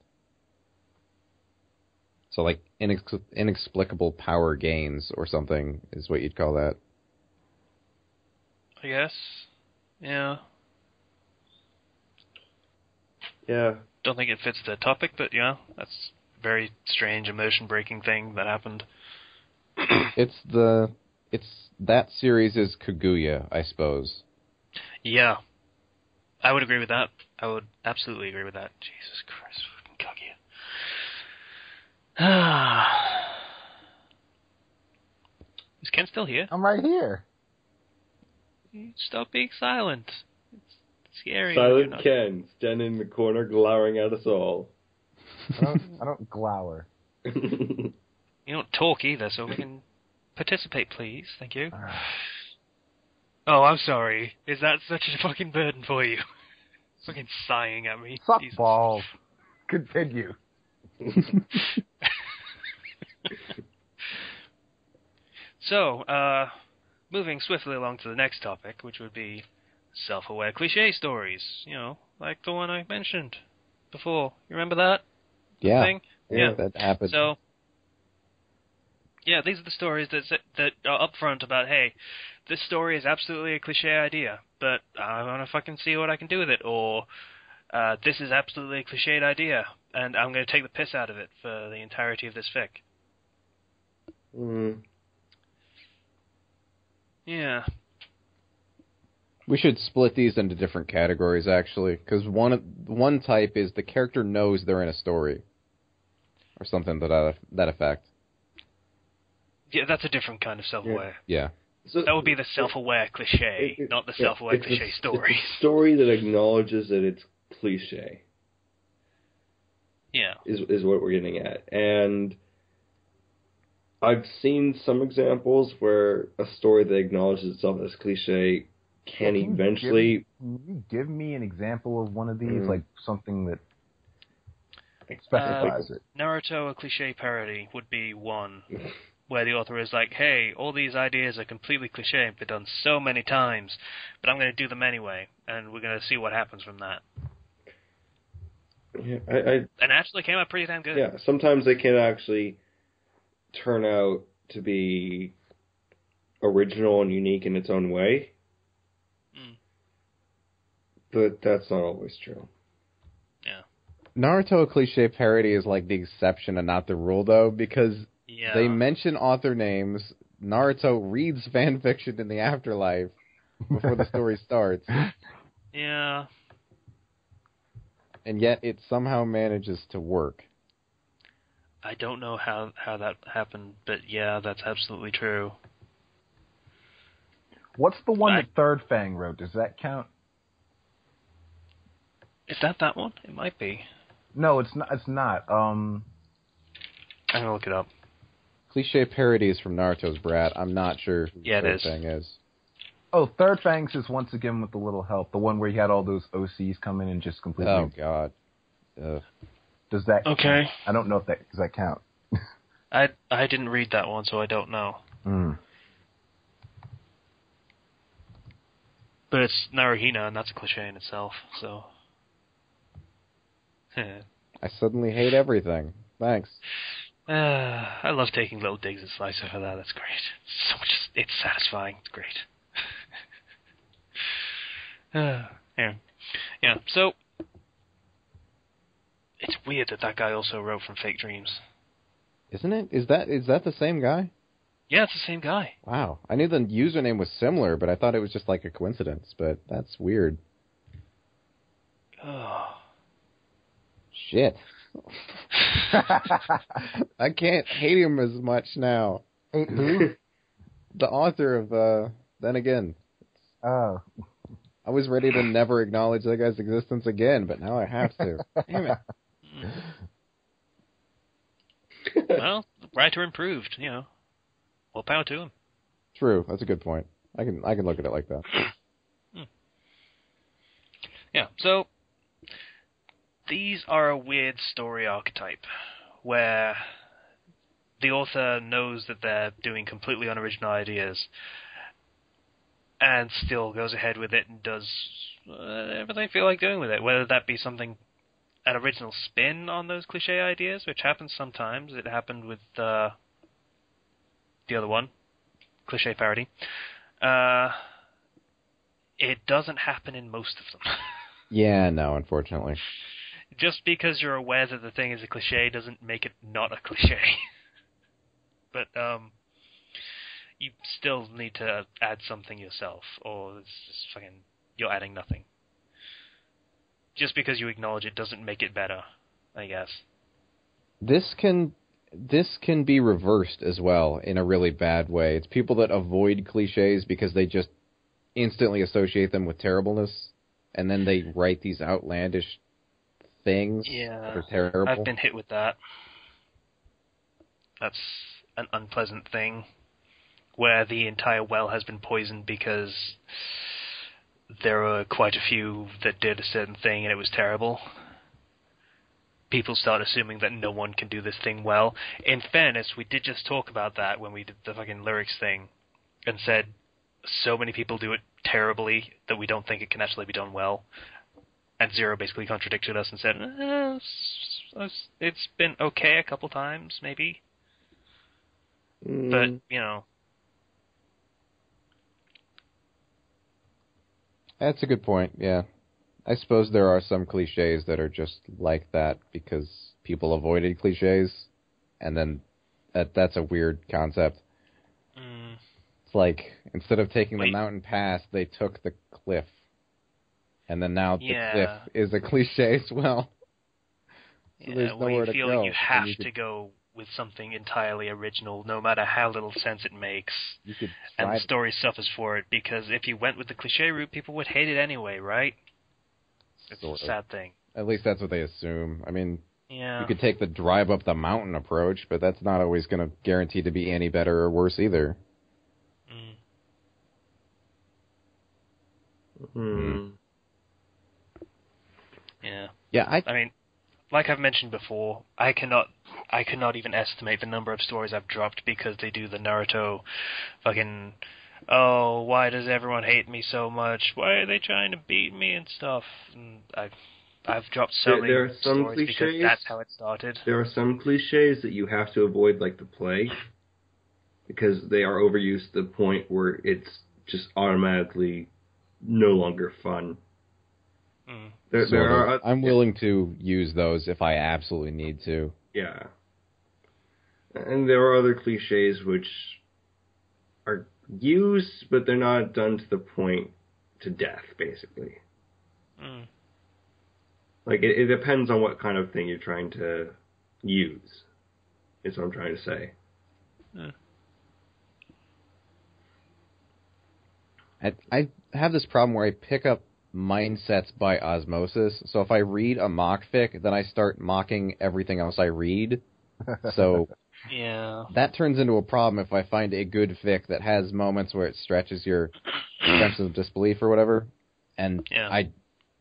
So like inexplicable power gains or something is what you'd call that. I guess. Yeah. Yeah. Don't think it fits the topic, but yeah, that's a very strange emotion-breaking thing that happened. It's that series is Kaguya, I suppose. Yeah. I would agree with that. I would absolutely agree with that. Jesus Christ, fucking Kaguya. Is Ken still here? I'm right here. Stop being silent. It's scary. Silent Ken, standing in the corner, glowering at us all. I don't glower. You don't talk either, so we can participate, please. Thank you. Oh, I'm sorry. Is that such a fucking burden for you? Fucking sighing at me. Fuck Jesus. balls. Continue. So, moving swiftly along to the next topic, which would be self-aware cliche stories. You know, like the one I mentioned before. You remember that? Yeah. Thing? Yeah, that happened. So, yeah, these are the stories that are upfront about, hey, this story is absolutely a cliche idea, but I want to fucking see what I can do with it, or this is absolutely a cliched idea, and I'm going to take the piss out of it for the entirety of this fic. Yeah. We should split these into different categories, actually, because one type is the character knows they're in a story, or something to that effect. Yeah, that's a different kind of self-aware. Yeah. So, That would be the self-aware cliche, not the self-aware cliche story. It's a story that acknowledges that it's cliche. Yeah. Is what we're getting at. And I've seen some examples where a story that acknowledges itself as cliche can eventually... Can you give me an example of one of these? Like something that specifies it. Naruto, a cliche parody, would be one. Where the author is like, hey, all these ideas are completely cliche, they've been done so many times, but I'm going to do them anyway, and we're going to see what happens from that. Yeah, and actually came out pretty damn good. Yeah, sometimes they can actually turn out to be original and unique in its own way. But that's not always true. Yeah. Naruto, a cliche parody, is like the exception and not the rule, though, because they mention author names. Naruto reads fan fiction in the afterlife before the story starts. Yeah. And yet it somehow manages to work. I don't know how that happened, but yeah, that's absolutely true. What's the one that Third Fang wrote? Does that count? Is that one? It might be. No, it's not. It's not. I'm gonna look it up. Cliche parodies from Naruto's Brat. I'm not sure who Third Fang is. Oh, Third Fang's is once again with a little help. The one where he had all those OCs come in and just completely... Oh, God. Does that okay. count? I don't know if that... Does that count? I didn't read that one, so I don't know. But it's Naruhina, and that's a cliche in itself, so... I suddenly hate everything. Thanks. I love taking little digs at Slicer for that. That's great. So much. It's satisfying. It's great. Yeah. So it's weird that guy also wrote from Fake Dreams. Isn't it? Is that the same guy? Yeah, it's the same guy. Wow. I knew the username was similar, but I thought it was just like a coincidence. But that's weird. Oh. Shit. I can't hate him as much now. Who? The author of Then Again. Oh. I was ready to never acknowledge that guy's existence again, but now I have to. Damn it. Well, the writer improved, Well, power to him. True, that's a good point. I can look at it like that. Yeah, so these are a weird story archetype where the author knows that they're doing completely unoriginal ideas and still goes ahead with it and does whatever they feel like doing with it, whether that be an original spin on those cliche ideas, which happens sometimes. It happened with the other one, cliche parody. It doesn't happen in most of them. Yeah, no, unfortunately. Just because you're aware that the thing is a cliche doesn't make it not a cliche. But you still need to add something yourself, or it's just fucking you're adding nothing. Just because you acknowledge it doesn't make it better, I guess. This can be reversed as well in a really bad way. It's people that avoid cliches because they just instantly associate them with terribleness, and then they write these outlandish things that are terrible. I've been hit with that. That's an unpleasant thing, where the entire well has been poisoned because there were quite a few that did a certain thing and it was terrible. People start assuming that no one can do this thing well. In fairness, we did just talk about that when we did the fucking lyrics thing, and said so many people do it terribly that we don't think it can actually be done well. And Zero basically contradicted us and said, it's been okay a couple times, maybe. But, That's a good point, yeah. I suppose there are some cliches that are just like that because people avoided cliches, and then that's a weird concept. It's like, instead of taking the mountain pass, they took the cliff. And then now the cliff is a cliche as well. So there's nowhere to go. You have to go with something entirely original, no matter how little sense it makes. You could And try the story suffers for it, because if you went with the cliche route, people would hate it anyway, right? It's Sort a of. sad thing. At least that's what they assume. I mean, Yeah. you could take the drive up the mountain approach, but that's not always going to guarantee to be any better or worse either. Yeah. Yeah, I mean, like I've mentioned before, I cannot even estimate the number of stories I've dropped because they do the Naruto fucking, oh, why does everyone hate me so much? Why are they trying to beat me and stuff? And I've dropped so many there are some stories because cliches. that's how it started. There are some cliches that you have to avoid, like the plague, because they are overused to the point where it's just automatically no longer fun. I'm willing to use those if I absolutely need to. Yeah. And there are other cliches which are used, but they're not done to the point to death, basically. Like, it depends on what kind of thing you're trying to use, is what I'm trying to say. I have this problem where I pick up mindsets by osmosis. So if I read a mock fic, then I start mocking everything else I read. So yeah, that turns into a problem if I find a good fic that has moments where it stretches your sense of disbelief or whatever, and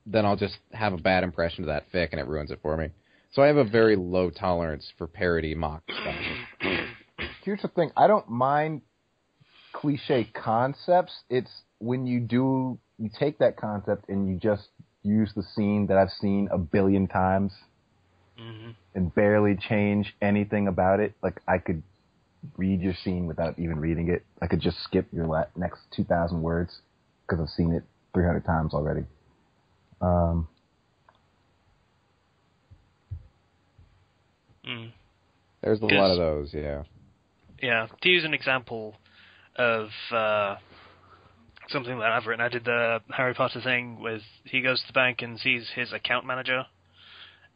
then I'll just have a bad impression of that fic and it ruins it for me. So I have a very low tolerance for parody mock stuff. Here's the thing. I don't mind cliche concepts. It's when you take that concept and you just use the scene that I've seen a billion times and barely change anything about it. Like, I could read your scene without even reading it. I could just skip your next 2,000 words because I've seen it 300 times already. There's a lot of those, yeah. Yeah, to use an example of something that I've written, I did the Harry Potter thing with, he goes to the bank and sees his account manager,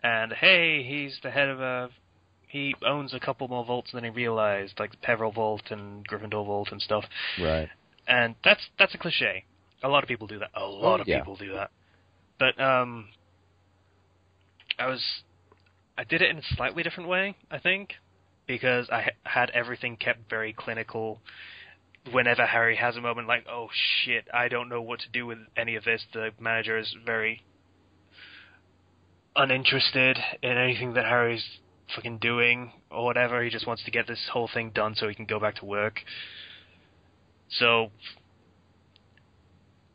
and hey, he's the head of he owns a couple more vaults than he realized, like the Peveril Vault and Gryffindor Vault and stuff. Right. And that's a cliche. A lot of people do that. A lot of people do that. But I did it in a slightly different way, I think, because I had everything kept very clinical. Whenever Harry has a moment like, oh shit, I don't know what to do with any of this, the manager is very uninterested in anything that Harry's fucking doing or whatever. He just wants to get this whole thing done so he can go back to work. So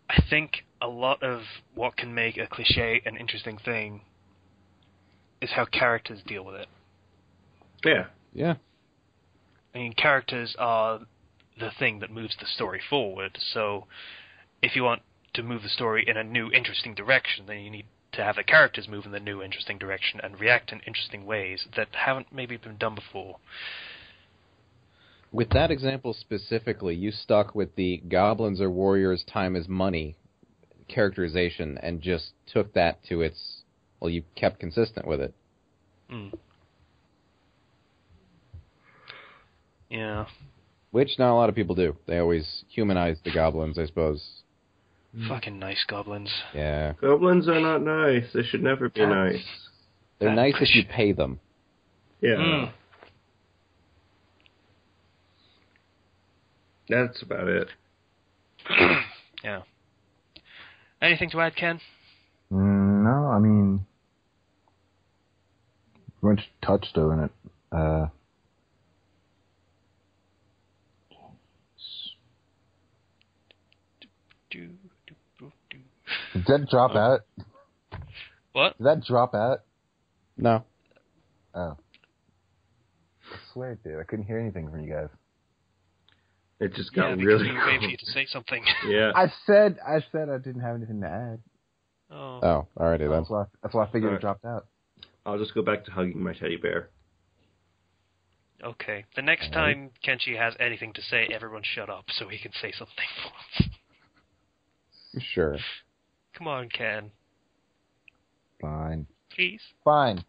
I think a lot of what can make a cliche an interesting thing is how characters deal with it. Yeah. Yeah. I mean, characters are the thing that moves the story forward, so if you want to move the story in a new, interesting direction, then you need to have the characters move in the new, interesting direction and react in interesting ways that haven't maybe been done before. With that example specifically, you stuck with the goblins or warriors, time is money characterization and just took that to its... Well, you kept consistent with it. Yeah. Which not a lot of people do. They always humanize the goblins, I suppose. Fucking nice goblins. Yeah. Goblins are not nice. They should never be nice. They're nice if you pay them. Yeah. That's about it. Yeah. Anything to add, Ken? No, I mean, much touched on it. Did that drop out? What? Did that drop out? No. Oh. I swear it did. I couldn't hear anything from you guys. It just got because really we were waiting for you to say something. Yeah. I said I didn't have anything to add. Oh, alrighty then. That's why I figured it dropped out. I'll just go back to hugging my teddy bear. Okay. The next time Kenshi has anything to say, everyone shut up so he can say something for once. Sure. Come on, Ken. Fine. Please? Fine.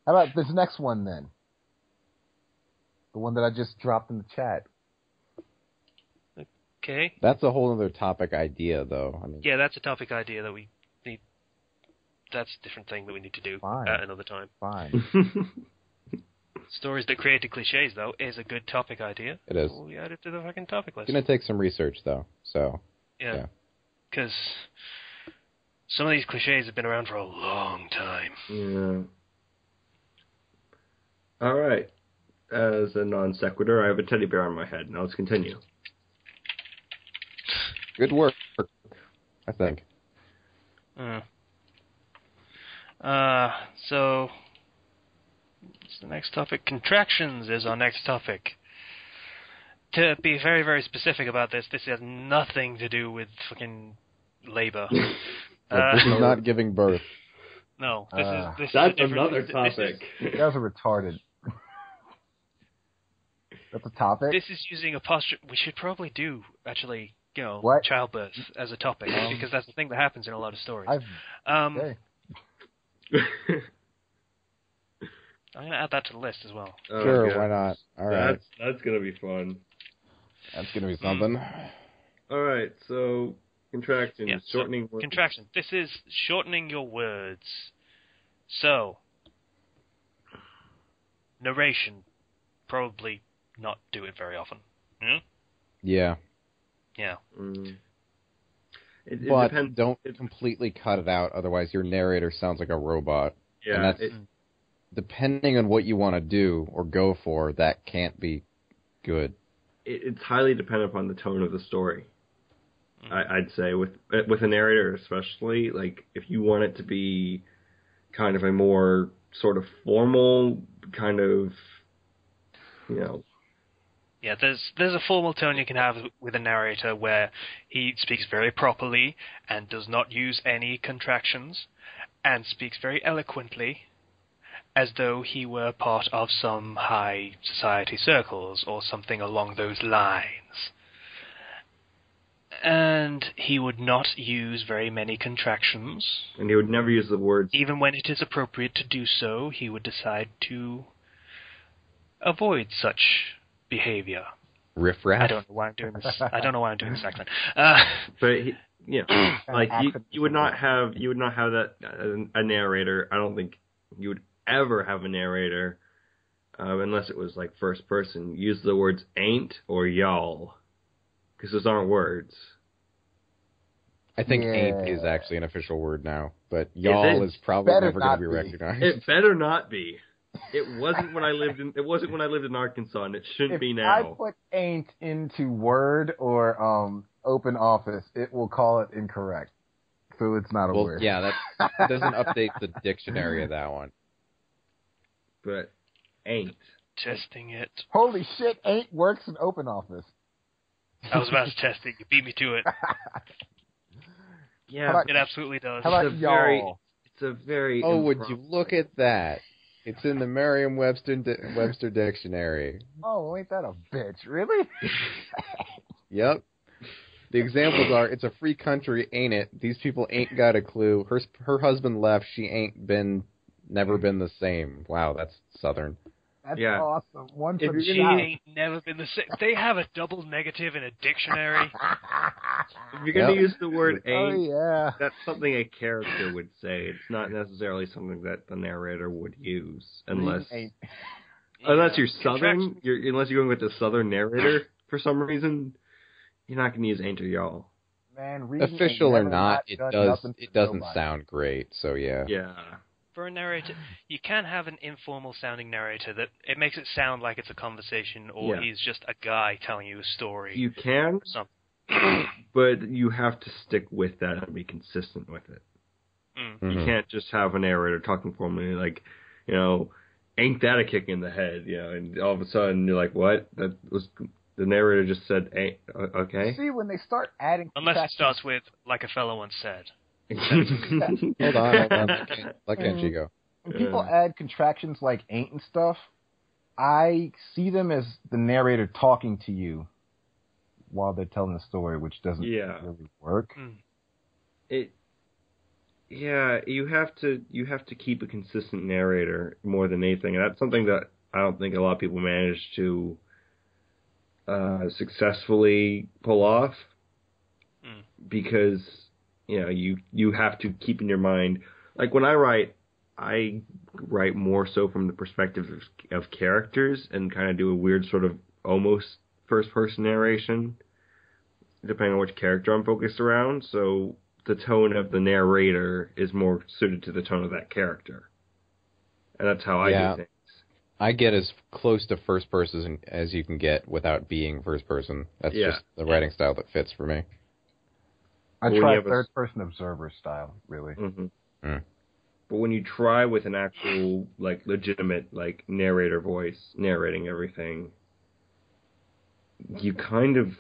How about this next one, then? The one that I just dropped in the chat. Okay. That's a whole other topic idea, though. I mean, Yeah, that's a topic idea that we need. That's a different thing that we need to do Fine. at another time. Fine. Stories that created cliches, though, is a good topic idea. It is. So we add it to the fucking topic list. it's going to take some research, though. So, Yeah. Because some of these cliches have been around for a long time. Yeah. All right. As a non sequitur, I have a teddy bear on my head. Now let's continue. good work, I think. So, what's the next topic? Contractions is our next topic. To be very, very specific about this has nothing to do with fucking labor. This is not giving birth. No, this That's is a different, another topic. You guys are retarded. That's a topic? This is using apostrophe. We should probably do, actually, What? childbirth as a topic, because that's the thing that happens in a lot of stories. Okay. I'm going to add that to the list as well. Oh, Sure, God. why not? All right. That's going to be fun. That's going to be something. All right, so contractions, Yeah, shortening words. Contraction. This is shortening your words. So, narration. Probably not do it very often. Hmm? Yeah. Yeah. It But depends. don't completely cut it out, otherwise your narrator sounds like a robot. Yeah, And that's, depending on what you want to do or go for, that can't be good. it's highly dependent upon the tone of the story. I'd say with a narrator especially, like if you want it to be kind of a more sort of formal kind of, Yeah, there's a formal tone you can have with a narrator where he speaks very properly and does not use any contractions and speaks very eloquently as though he were part of some high society circles or something along those lines. And he would not use very many contractions. and he would never use the words. Even when it is appropriate to do so, he would decide to avoid such behavior. Riff-raff? I don't know why I'm doing this. I don't know why I'm doing this accent. But like you would not have that a narrator. I don't think you would ever have a narrator unless it was like first person use the words ain't or y'all, because those aren't words. I think Yeah. ain't is actually an official word now, but y'all it? is probably Better never going not to be be. recognized. It better not be. It wasn't when I lived in Arkansas, and it shouldn't If be I now. put ain't into Word or Open Office, it will call it incorrect. So it's not a Well, word. yeah, that doesn't update the dictionary of that one. But ain't. Testing it. Holy shit, ain't works in Open Office. I was about to test it. You beat me to it. Yeah, How about- It absolutely does. How about It's a very- y'all? it's a very. Oh, would you look at that? It's in the Merriam-Webster dictionary. Oh, ain't that a bitch? Really? Yep. The examples are, it's a free country, ain't it? These people ain't got a clue. Her husband left. She ain't never been the same. Wow, that's Southern. That's Yeah. awesome. One If for the She you're ain't never been the same. They have a double negative in a dictionary. If you're going to Yep. use the word Oh, ain't, yeah. that's something a character would say. It's not necessarily something that the narrator would use, unless Ain't. you're Southern. Contraction- Unless you're going with the Southern narrator for some reason, you're not going to use ain't or y'all. Man, reading Official or ain't not, never it done nothing for doesn't nobody. sound great. So yeah. Yeah. For a narrator, you can have an informal sounding narrator that it makes it sound like it's a conversation or Yeah. he's just a guy telling you a story. You can, Something. but you have to stick with that and be consistent with it. Mm. You can't just have a narrator talking formally like, ain't that a kick in the head, and all of a sudden you're like, what? That was the narrator just said, ain't, okay. See, when they start adding Unless it contractions- starts with, like a fellow once said. Hold on. Let Kenji go. when people add contractions like ain't and stuff, I see them as the narrator talking to you while they're telling the story, which doesn't Yeah. really work. You have to keep a consistent narrator more than anything, and that's something that I don't think a lot of people manage to successfully pull off because you have to keep in your mind, like when I write more so from the perspective of characters and kind of do a weird sort of almost first person narration depending on which character I'm focused around, so the tone of the narrator is more suited to the tone of that character, and that's how I do things. I get as close to first person as you can get without being first person. That's just the writing style that fits for me. I try third person observer style, really. Mm-hmm. But when you try with an actual, like, legitimate, like, narrator voice narrating everything, you kind of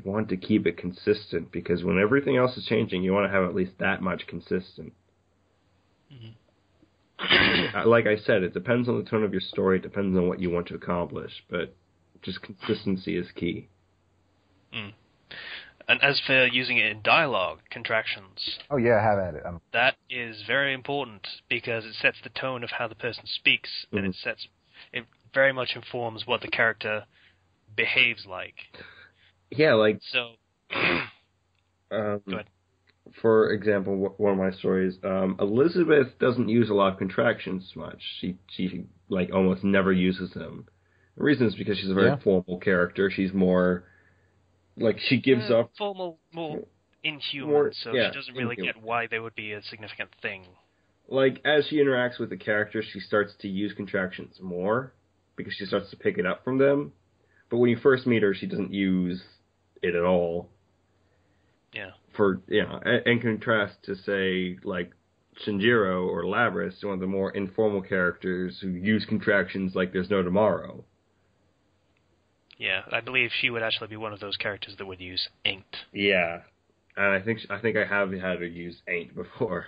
want to keep it consistent, because when everything else is changing, you want to have at least that much consistent. Like I said, it depends on the tone of your story, it depends on what you want to accomplish, but just consistency is key. And as for using it in dialogue, contractions... Oh yeah, have at it. That is very important, because it sets the tone of how the person speaks, and it very much informs what the character behaves like. Yeah, like... So... go ahead. For example, one of my stories, Elizabeth doesn't use a lot of contractions much. She like almost never uses them. The reason is because she's a very formal character. She's more like she gives up formal, more inhuman. So she doesn't really get why they would be a significant thing. Like as she interacts with the character, she starts to use contractions more because she starts to pick it up from them. But when you first meet her, she doesn't use it at all. Yeah. In contrast to, say, like Shinjiro or Labris, one of the more informal characters who use contractions like there's no tomorrow. Yeah, I believe she would actually be one of those characters that would use ain't. Yeah, and I think I have had her use ain't before.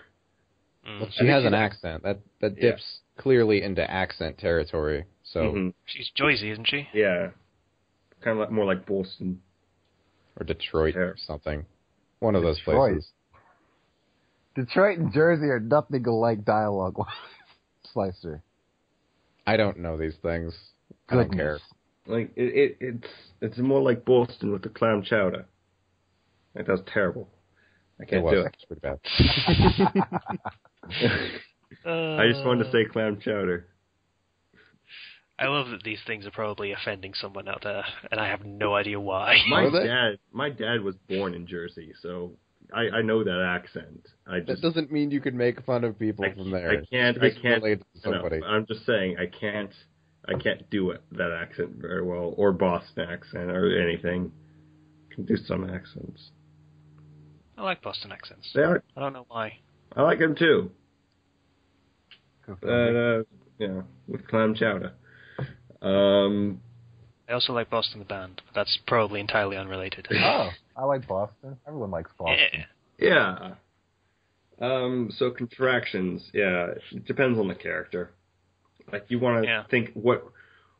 Well, she has an accent that dips clearly into accent territory. So she's Jersey, isn't she? Yeah, kind of like, more like Boston or Detroit or something. One of those places. Detroit and Jersey are nothing alike dialogue. Slicer. I don't know these things. I don't care. Like it's more like Boston with the clam chowder. Like that was terrible. I can't do it. It's pretty bad. I just wanted to say clam chowder. I love that these things are probably offending someone out there, and I have no idea why. My dad was born in Jersey, so I know that accent. That doesn't mean you can make fun of people from there. I can't relate to somebody. No, I'm just saying I can't do that accent very well, or Boston accent, or anything. I can do some accents. I like Boston accents. They are. I don't know why. I like them too. With clam chowder. I also like Boston the band, but that's probably entirely unrelated. Oh, I like Boston. Everyone likes Boston. Yeah. So contractions, it depends on the character. Like you want to think what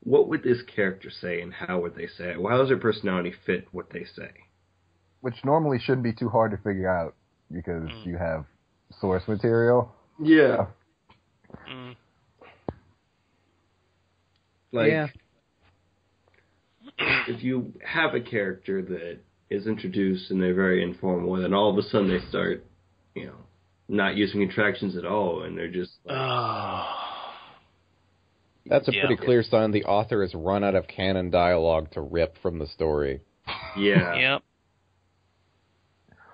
would this character say and how would they say it? Well, how does their personality fit what they say? Which normally shouldn't be too hard to figure out because you have source material. Yeah. If you have a character that is introduced and they're very informal, and then all of a sudden they start, not using contractions at all, and they're just like... That's a pretty clear sign the author has run out of canon dialogue to rip from the story. Yeah. Yep.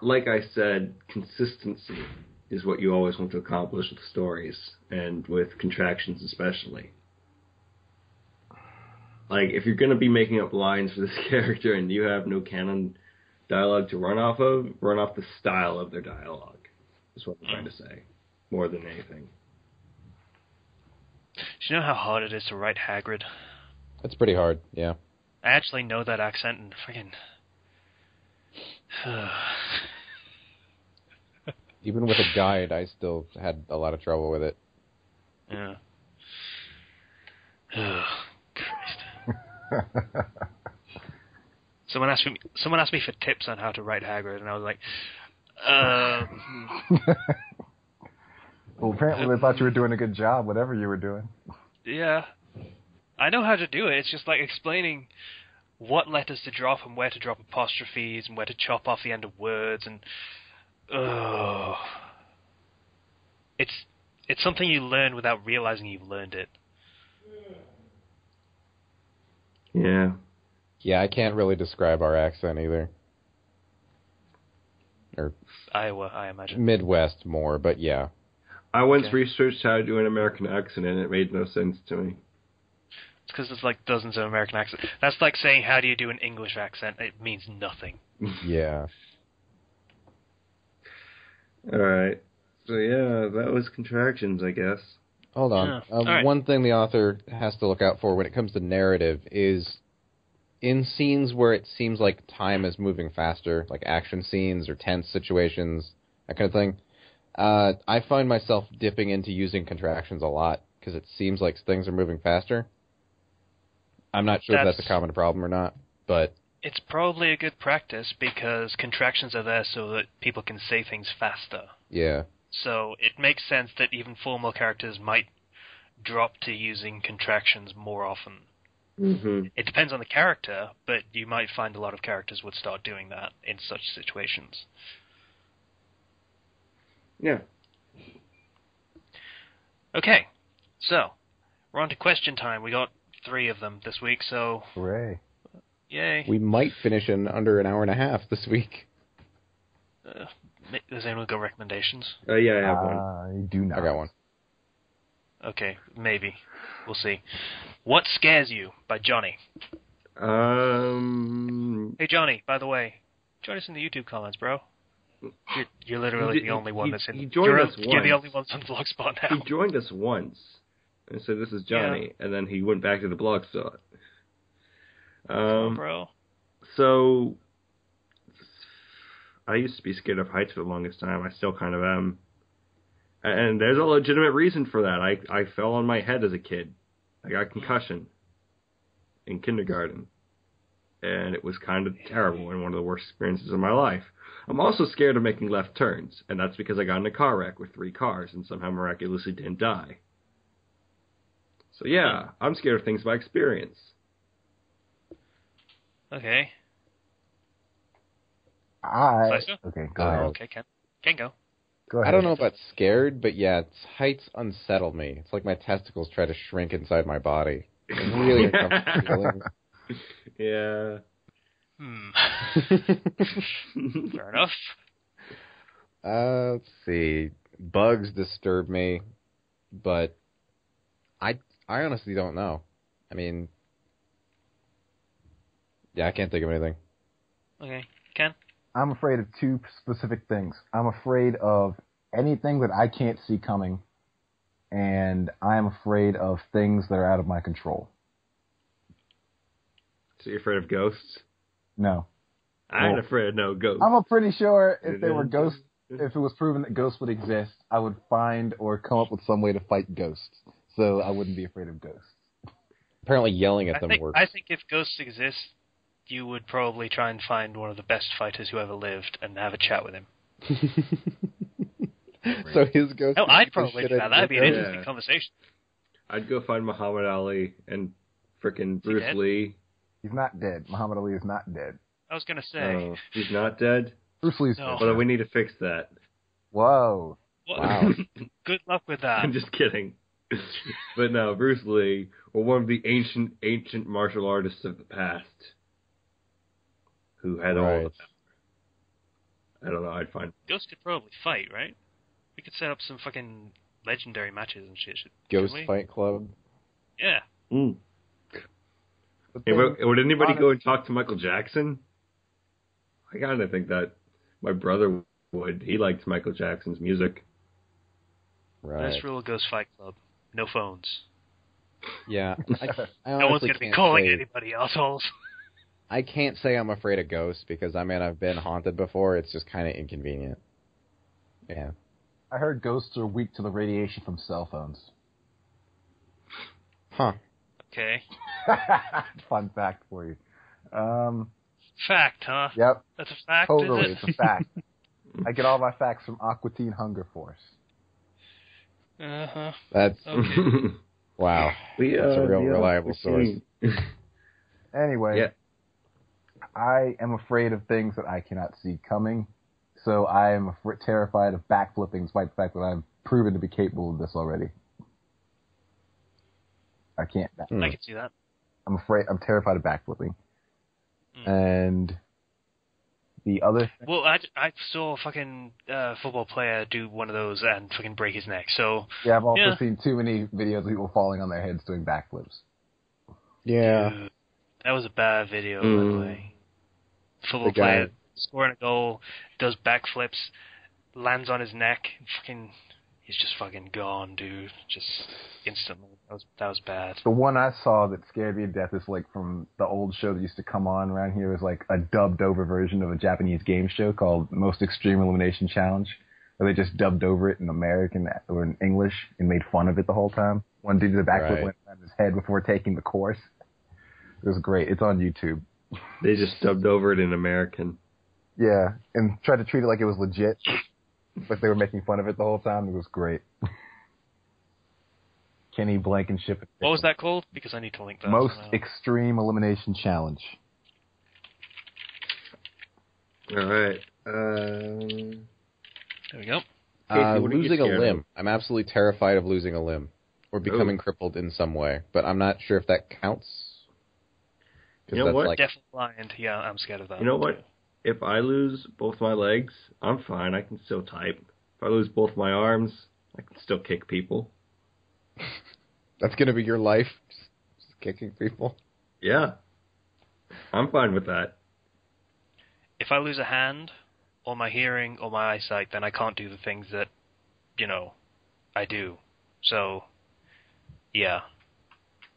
Like I said, consistency is what you always want to accomplish with stories, and with contractions especially. Like, if you're going to be making up lines for this character and you have no canon dialogue to run off the style of their dialogue, is what I'm trying to say, more than anything. Do you know how hard it is to write Hagrid? It's pretty hard, yeah. I actually know that accent and friggin'... Even with a guide, I still had a lot of trouble with it. Yeah. Oh, Christ. Someone asked me for tips on how to write Hagrid, and I was like, Well, apparently they thought you were doing a good job, whatever you were doing. Yeah. I know how to do it. It's just like explaining what letters to drop and where to drop apostrophes and where to chop off the end of words and it's something you learn without realizing you've learned it. Yeah. Yeah, I can't really describe our accent either. Or Iowa, I imagine. Midwest more, but yeah. I once researched how to do an American accent, and it made no sense to me. It's because there's like dozens of American accents. That's like saying, how do you do an English accent? It means nothing. Yeah. Alright. So yeah, that was contractions, I guess. Hold on. Yeah. Right. One thing the author has to look out for when it comes to narrative is in scenes where it seems like time is moving faster, like action scenes or tense situations, that kind of thing, I find myself dipping into using contractions a lot because it seems like things are moving faster. I'm not sure if that's a common problem or not, but... It's probably a good practice because contractions are there so that people can say things faster. Yeah. So it makes sense that even formal characters might drop to using contractions more often. Mm-hmm. It depends on the character, but you might find a lot of characters would start doing that in such situations. Yeah. Okay, so we're on to question time. We got 3 of them this week, so Hooray. yay. We might finish in under an hour and a half this week. Does anyone got recommendations? Yeah, I have one. I do not. I got one. Okay, maybe. We'll see. What Scares You by Johnny. Hey, Johnny, by the way, join us in the YouTube comments, bro. You're literally the only one that's in... He joined us once. You're the only one on Blogspot now. He joined us once and said, "This is Johnny," and then he went back to the blog spot. Bro. So, I used to be scared of heights for the longest time. I still kind of am. And there's a legitimate reason for that. I fell on my head as a kid. I got a concussion in kindergarten. And it was kind of terrible and one of the worst experiences of my life. I'm also scared of making left turns, and that's because I got in a car wreck with 3 cars and somehow miraculously didn't die. So yeah, I'm scared of things by experience. Okay. Okay, go ahead. Okay, Ken go. Go ahead. I don't know about scared, but yeah, heights unsettle me. It's like my testicles try to shrink inside my body. It's really uncomfortable feeling. Yeah. Fair enough. Let's see. Bugs disturb me, but I honestly don't know. I mean, yeah, I can't think of anything. Okay, Ken? I'm afraid of 2 specific things. I'm afraid of anything that I can't see coming, and I'm afraid of things that are out of my control. So you're afraid of ghosts? No. I ain't afraid of no ghosts. I'm pretty sure if there were ghosts, if it was proven that ghosts would exist, I would find or come up with some way to fight ghosts. So I wouldn't be afraid of ghosts. Apparently yelling at them works. I think if ghosts exist, you would probably try and find one of the best fighters who ever lived and have a chat with him. So his ghost... No, I'd probably do that. That'd be an interesting conversation. I'd go find Muhammad Ali and frickin' Bruce Lee. He's not dead. Muhammad Ali is not dead. I was going to say. He's not dead? Bruce Lee's dead. Well, we need to fix that. Whoa. Wow. Good luck with that. I'm just kidding. But no, Bruce Lee, or one of the ancient martial artists of the past, who had all the power. I don't know, I'd find... Ghost could probably fight, right? We could set up some fucking legendary matches and shit. Ghost Fight Club? Yeah. Mm. Hey, would anybody go and talk to Michael Jackson? I kind of think that my brother would. He liked Michael Jackson's music. Right. First rule of Ghost Fight Club: no phones. Yeah. No one's going to be calling anybody assholes. I can't say I'm afraid of ghosts because, I mean, I've been haunted before. It's just kind of inconvenient. Yeah. I heard ghosts are weak to the radiation from cell phones. Huh. Okay. Fun fact for you. Fact, huh? Yep. That's a fact, totally, is it? it's a fact. I get all my facts from Aqua Teen Hunger Force. Uh-huh. That's... Okay. Wow. We, That's a real yeah, reliable we've source. seen- Anyway, Yeah. I am afraid of things that I cannot see coming, so I am terrified of backflipping, despite the fact that I've proven to be capable of this already. I can't. I can see that. I'm terrified of backflipping. And the other... Well, I saw a fucking football player do one of those and fucking break his neck, so... Yeah, I've also seen too many videos of people falling on their heads doing backflips. Yeah. Dude, that was a bad video, by the way. Football The guy- player scoring a goal, does backflips, lands on his neck, and fucking... He's just fucking gone, dude. Just instantly. That was bad. The one I saw that scared me to death is like from the old show that used to come on around here. It was like a dubbed over version of a Japanese game show called Most Extreme Elimination Challenge, where they just dubbed over it in American or in English and made fun of it the whole time. One dude did a backflip Right. went on his head before taking the course. It was great. It's on YouTube. They just dubbed over it in American. Yeah, and tried to treat it like it was legit, but they were making fun of it the whole time. It was great. Kenny Blankenship. What was that called? Because I need to link that. Most as well. Extreme Elimination Challenge. All right. There we go. Casey, what are you Losing a scared of? limb. I'm absolutely terrified of losing a limb or becoming crippled in some way, but I'm not sure if that counts. 'Cause You know that's what? like- Definitely blind. Yeah, I'm scared of that. You know what? If I lose both my legs, I'm fine. I can still type. If I lose both my arms, I can still kick people. That's going to be your life, just kicking people. Yeah. I'm fine with that. If I lose a hand, or my hearing, or my eyesight, then I can't do the things that, I do. So, yeah.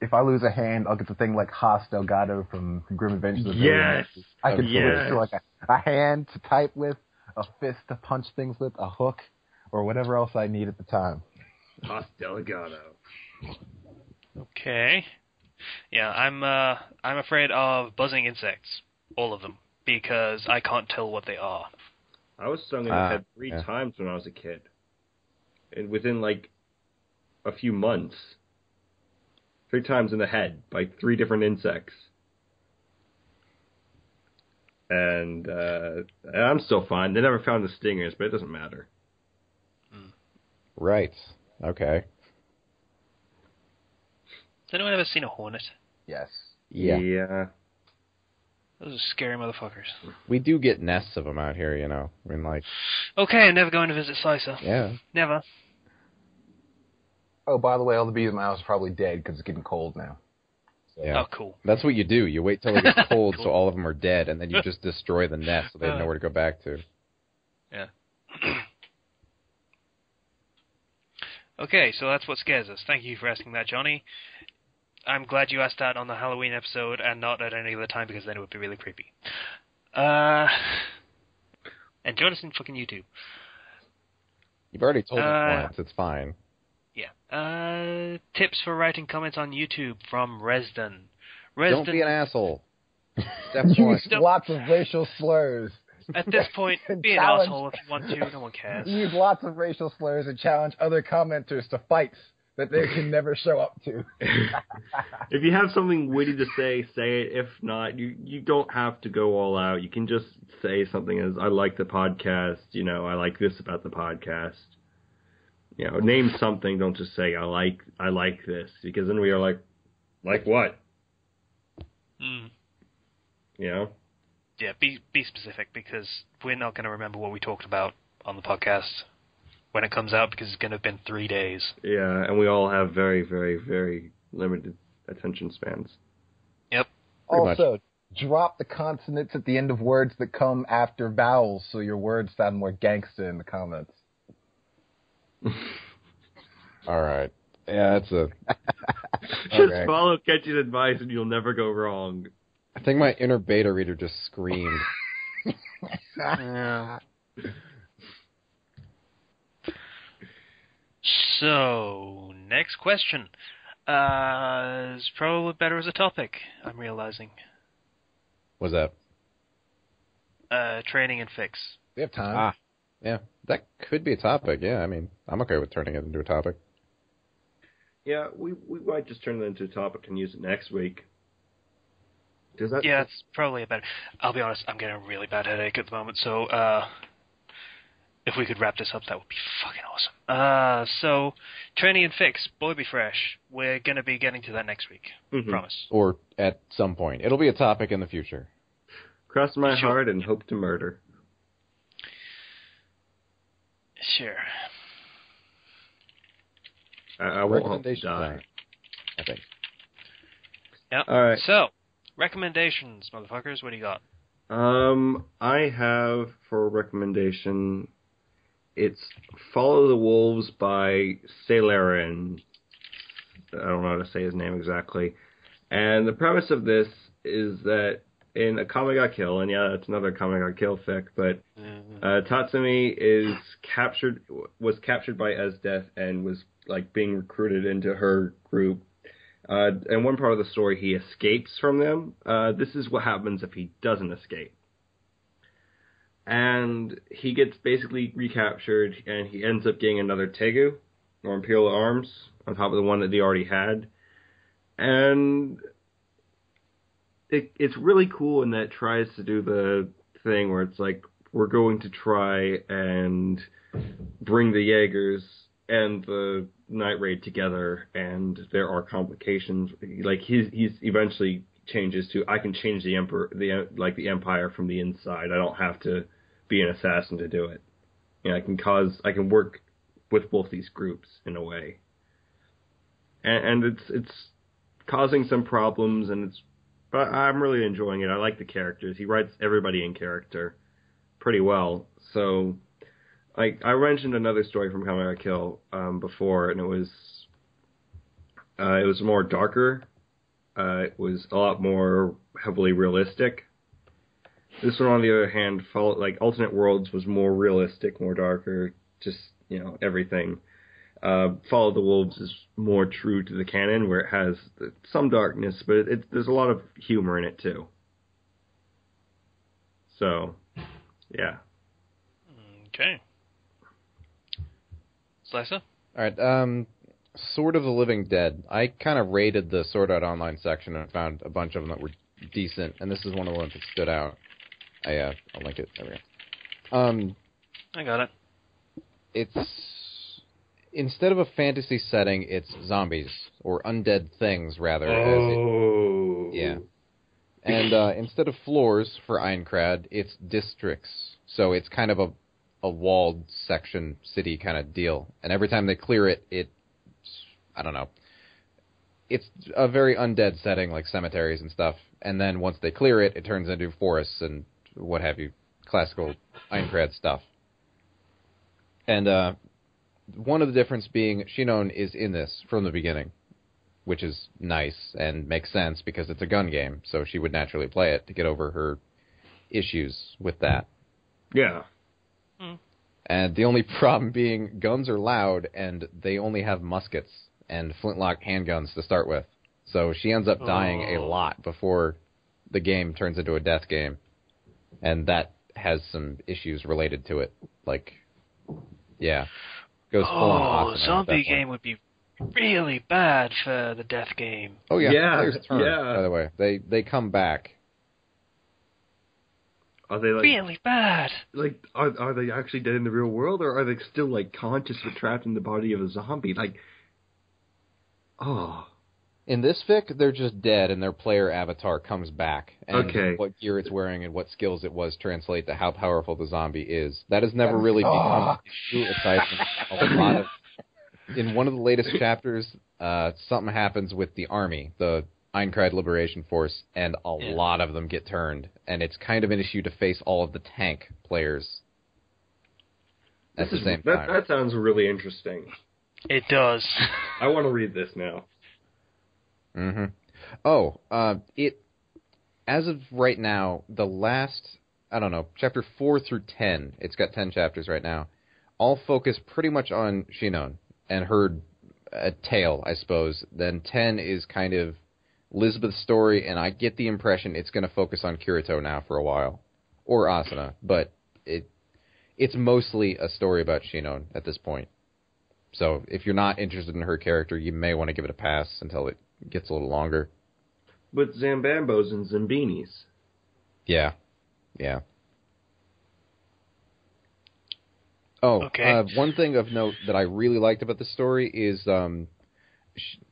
If I lose a hand, I'll get the thing like Haas Delgado from Grim Adventures of Billy Yes. Mandy. I can Yes. switch to like a hand to type with, a fist to punch things with, a hook, or whatever else I need at the time. Haas Delgado. Okay. Yeah, I'm afraid of buzzing insects, all of them, because I can't tell what they are. I was stung in the head 3 times when I was a kid. And within like a few months. 3 times in the head by 3 different insects. And I'm still fine. They never found the stingers, but it doesn't matter. Right. Okay. Has anyone ever seen a hornet? Yes. Yeah. Those are scary motherfuckers. We do get nests of them out here, I mean, like... Okay, I'm never going to visit Slicer. Yeah. Never. Oh, by the way, all the bees in my house are probably dead because it's getting cold now. Yeah. Oh, cool. That's what you do. You wait till it gets cold Cool. so all of them are dead, and then you just destroy the nest so they have nowhere to go back to. Yeah. Okay, so that's what scares us. Thank you for asking that, Johnny. I'm glad you asked that on the Halloween episode and not at any other time, because then it would be really creepy. And join us in fucking YouTube. You've already told us Uh, once. It's fine. Yeah. Tips for writing comments on YouTube from Resden. Don't be an asshole. Step one. Use lots of racial slurs. At this point, be an Challenge. asshole if you want to. No one cares. Use lots of racial slurs and challenge other commenters to fights that they can never show up to. If you have something witty to say it. If not, you don't have to go all out. You can just say something as, I like the podcast, I like this about the podcast. Name something, don't just say, I like this. Because then we are like what? Yeah, be specific, because we're not going to remember what we talked about on the podcast when it comes out, because it's going to have been 3 days. Yeah, and we all have very, very, very limited attention spans. Yep. Also, drop the consonants at the end of words that come after vowels so your words sound more gangsta in the comments. All right. Yeah, that's a... Just Okay. follow Ketchy's advice and you'll never go wrong. I think my inner beta reader just screamed. Yeah. So, next question. Is probably better as a topic, I'm realizing. What's that? Training and fix. We have time. Yeah. That could be a topic, yeah. I mean, I'm okay with turning it into a topic. Yeah, we might just turn it into a topic and use it next week. Does that? Yeah, it's probably a better. I'll be honest, I'm getting a really bad headache at the moment, so if we could wrap this up, that would be fucking awesome. So, Tranny and Fix, Boy Be Fresh. We're going to be getting to that next week. Mm-hmm. Promise. Or at some point. It'll be a topic in the future. Cross my heart and hope to murder. Sure. I won't hope to die. Time, I think. Yep. All right. So, recommendations, motherfuckers. What do you got? I have for a recommendation, it's Follow the Wolves by Sailorin. I don't know how to say his name exactly. And the premise of this is that in A Kami Ga Kill, and yeah, it's another Kami Ga Kill fic, but Tatsumi was captured by Esdeath and was like being recruited into her group. In one part of the story, he escapes from them. This is what happens if he doesn't escape. And he gets basically recaptured, and he ends up getting another Tegu, or Imperial Arms, on top of the one that he already had. And it's really cool in that it tries to do the thing where it's like, we're going to try and bring the Jaegers and the Night Raid together, and there are complications. Like he's eventually changes to, I can change the Empire from the inside. I don't have to be an assassin to do it. You know, I can work with both these groups in a way, and it's causing some problems, but I'm really enjoying it. I like the characters. He writes everybody in character pretty well. So, like, I mentioned another story from Kami Ga Kill before, and it was more darker. It was a lot more heavily realistic. This one, on the other hand, Alternate Worlds was more realistic, more darker, just, everything. Follow the Wolves is more true to the canon, where it has some darkness, but there's a lot of humor in it, too. So, yeah. Okay. Slicer? Alright, Sword of the Living Dead. I kind of raided the Sword Art Online section and found a bunch of them that were decent, and this is one of the ones that stood out. I'll link it. There we go. I got it. It's... Instead of a fantasy setting, it's zombies, or undead things, rather. Oh. Yeah. And instead of floors for Aincrad, it's districts. So it's kind of a walled section city kind of deal. And every time they clear it, I don't know. It's a very undead setting, like cemeteries and stuff. And then once they clear it, it turns into forests and what have you, classical Aincrad stuff. And one of the difference being Shinon is in this from the beginning, which is nice and makes sense because it's a gun game, so she would naturally play it to get over her issues with that. Yeah. And the only problem being guns are loud, and they only have muskets and flintlock handguns to start with. So she ends up dying a lot before the game turns into a death game. And that has some issues related to it. Like, yeah. Goes full on Asuna zombie game would be really bad for the death game. Oh, yeah. Yeah, Players turn, yeah. by the way. They come back. Are they really bad? Like, are they actually dead in the real world, or are they still conscious but trapped in the body of a zombie? In this fic, they're just dead, and their player avatar comes back. And okay. What gear it's wearing and what skills it was translate to how powerful the zombie is. That has never really become an issue aside from a lot of... In one of the latest chapters, something happens with the army, the Aincrad Liberation Force, and a lot of them get turned. And it's kind of an issue to face all of the tank players at the same time. That sounds really interesting. It does. I want to read this now. Mm-hmm. Oh, it, as of right now, the last, I don't know, chapter 4 through 10, it's got 10 chapters right now, all focus pretty much on Shinon and her tale, I suppose. Then 10 is kind of Elizabeth's story, and I get the impression it's going to focus on Kirito now for a while. Or Asuna, but it's mostly a story about Shinon at this point. So if you're not interested in her character, you may want to give it a pass until it gets a little longer. With Zambambos and Zambinis. Yeah. Yeah. Oh, okay. One thing of note that I really liked about the story is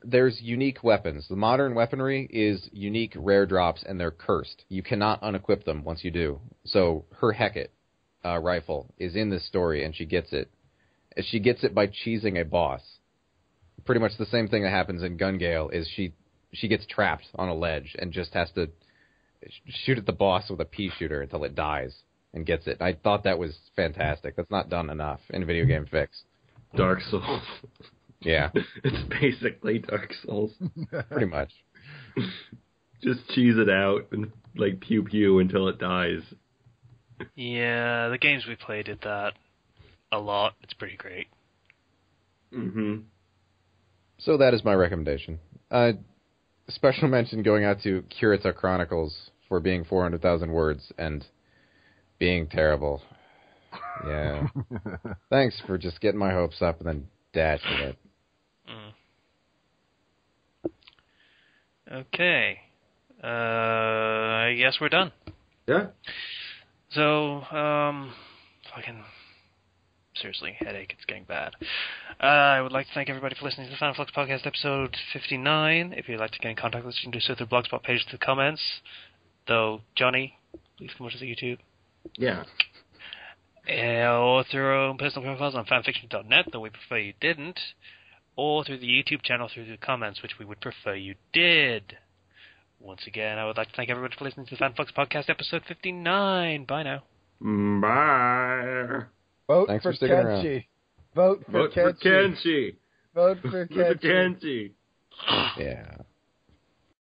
there's unique weapons. The modern weaponry is unique rare drops, and they're cursed. You cannot unequip them once you do. So her Hecate rifle is in this story, and she gets it. She gets it by cheesing a boss. Pretty much the same thing that happens in Gun Gale is she gets trapped on a ledge and just has to shoot at the boss with a pea shooter until it dies and gets it. I thought that was fantastic. That's not done enough in video game fix. Dark Souls. Yeah. It's basically Dark Souls. Pretty much. Just cheese it out and, like, pew-pew until it dies. Yeah, the games we played did that a lot. It's pretty great. Mm-hmm. So that is my recommendation. Special mention going out to Kirita Chronicles for being 400,000 words and being terrible. Yeah. Thanks for just getting my hopes up and then dashing it. Okay. I guess we're done. Yeah. So, fucking... Seriously, headache, it's getting bad. I would like to thank everybody for listening to the Fandom Flux Podcast, episode 59. If you'd like to get in contact with us, you can do so through the Blogspot page to the comments. Though, Johnny, please come over to the YouTube. Yeah. Or through our own personal profiles on fanfiction.net, though we prefer you didn't. Or through the YouTube channel through the comments, which we would prefer you did. Once again, I would like to thank everybody for listening to the Fandom Flux Podcast, episode 59. Bye now. Bye. Vote Thanks for for sticking Kenshi. around. Vote for Vote for Kenshi. Kenshi. Vote for Vote for Kenshi. Kenshi. Yeah.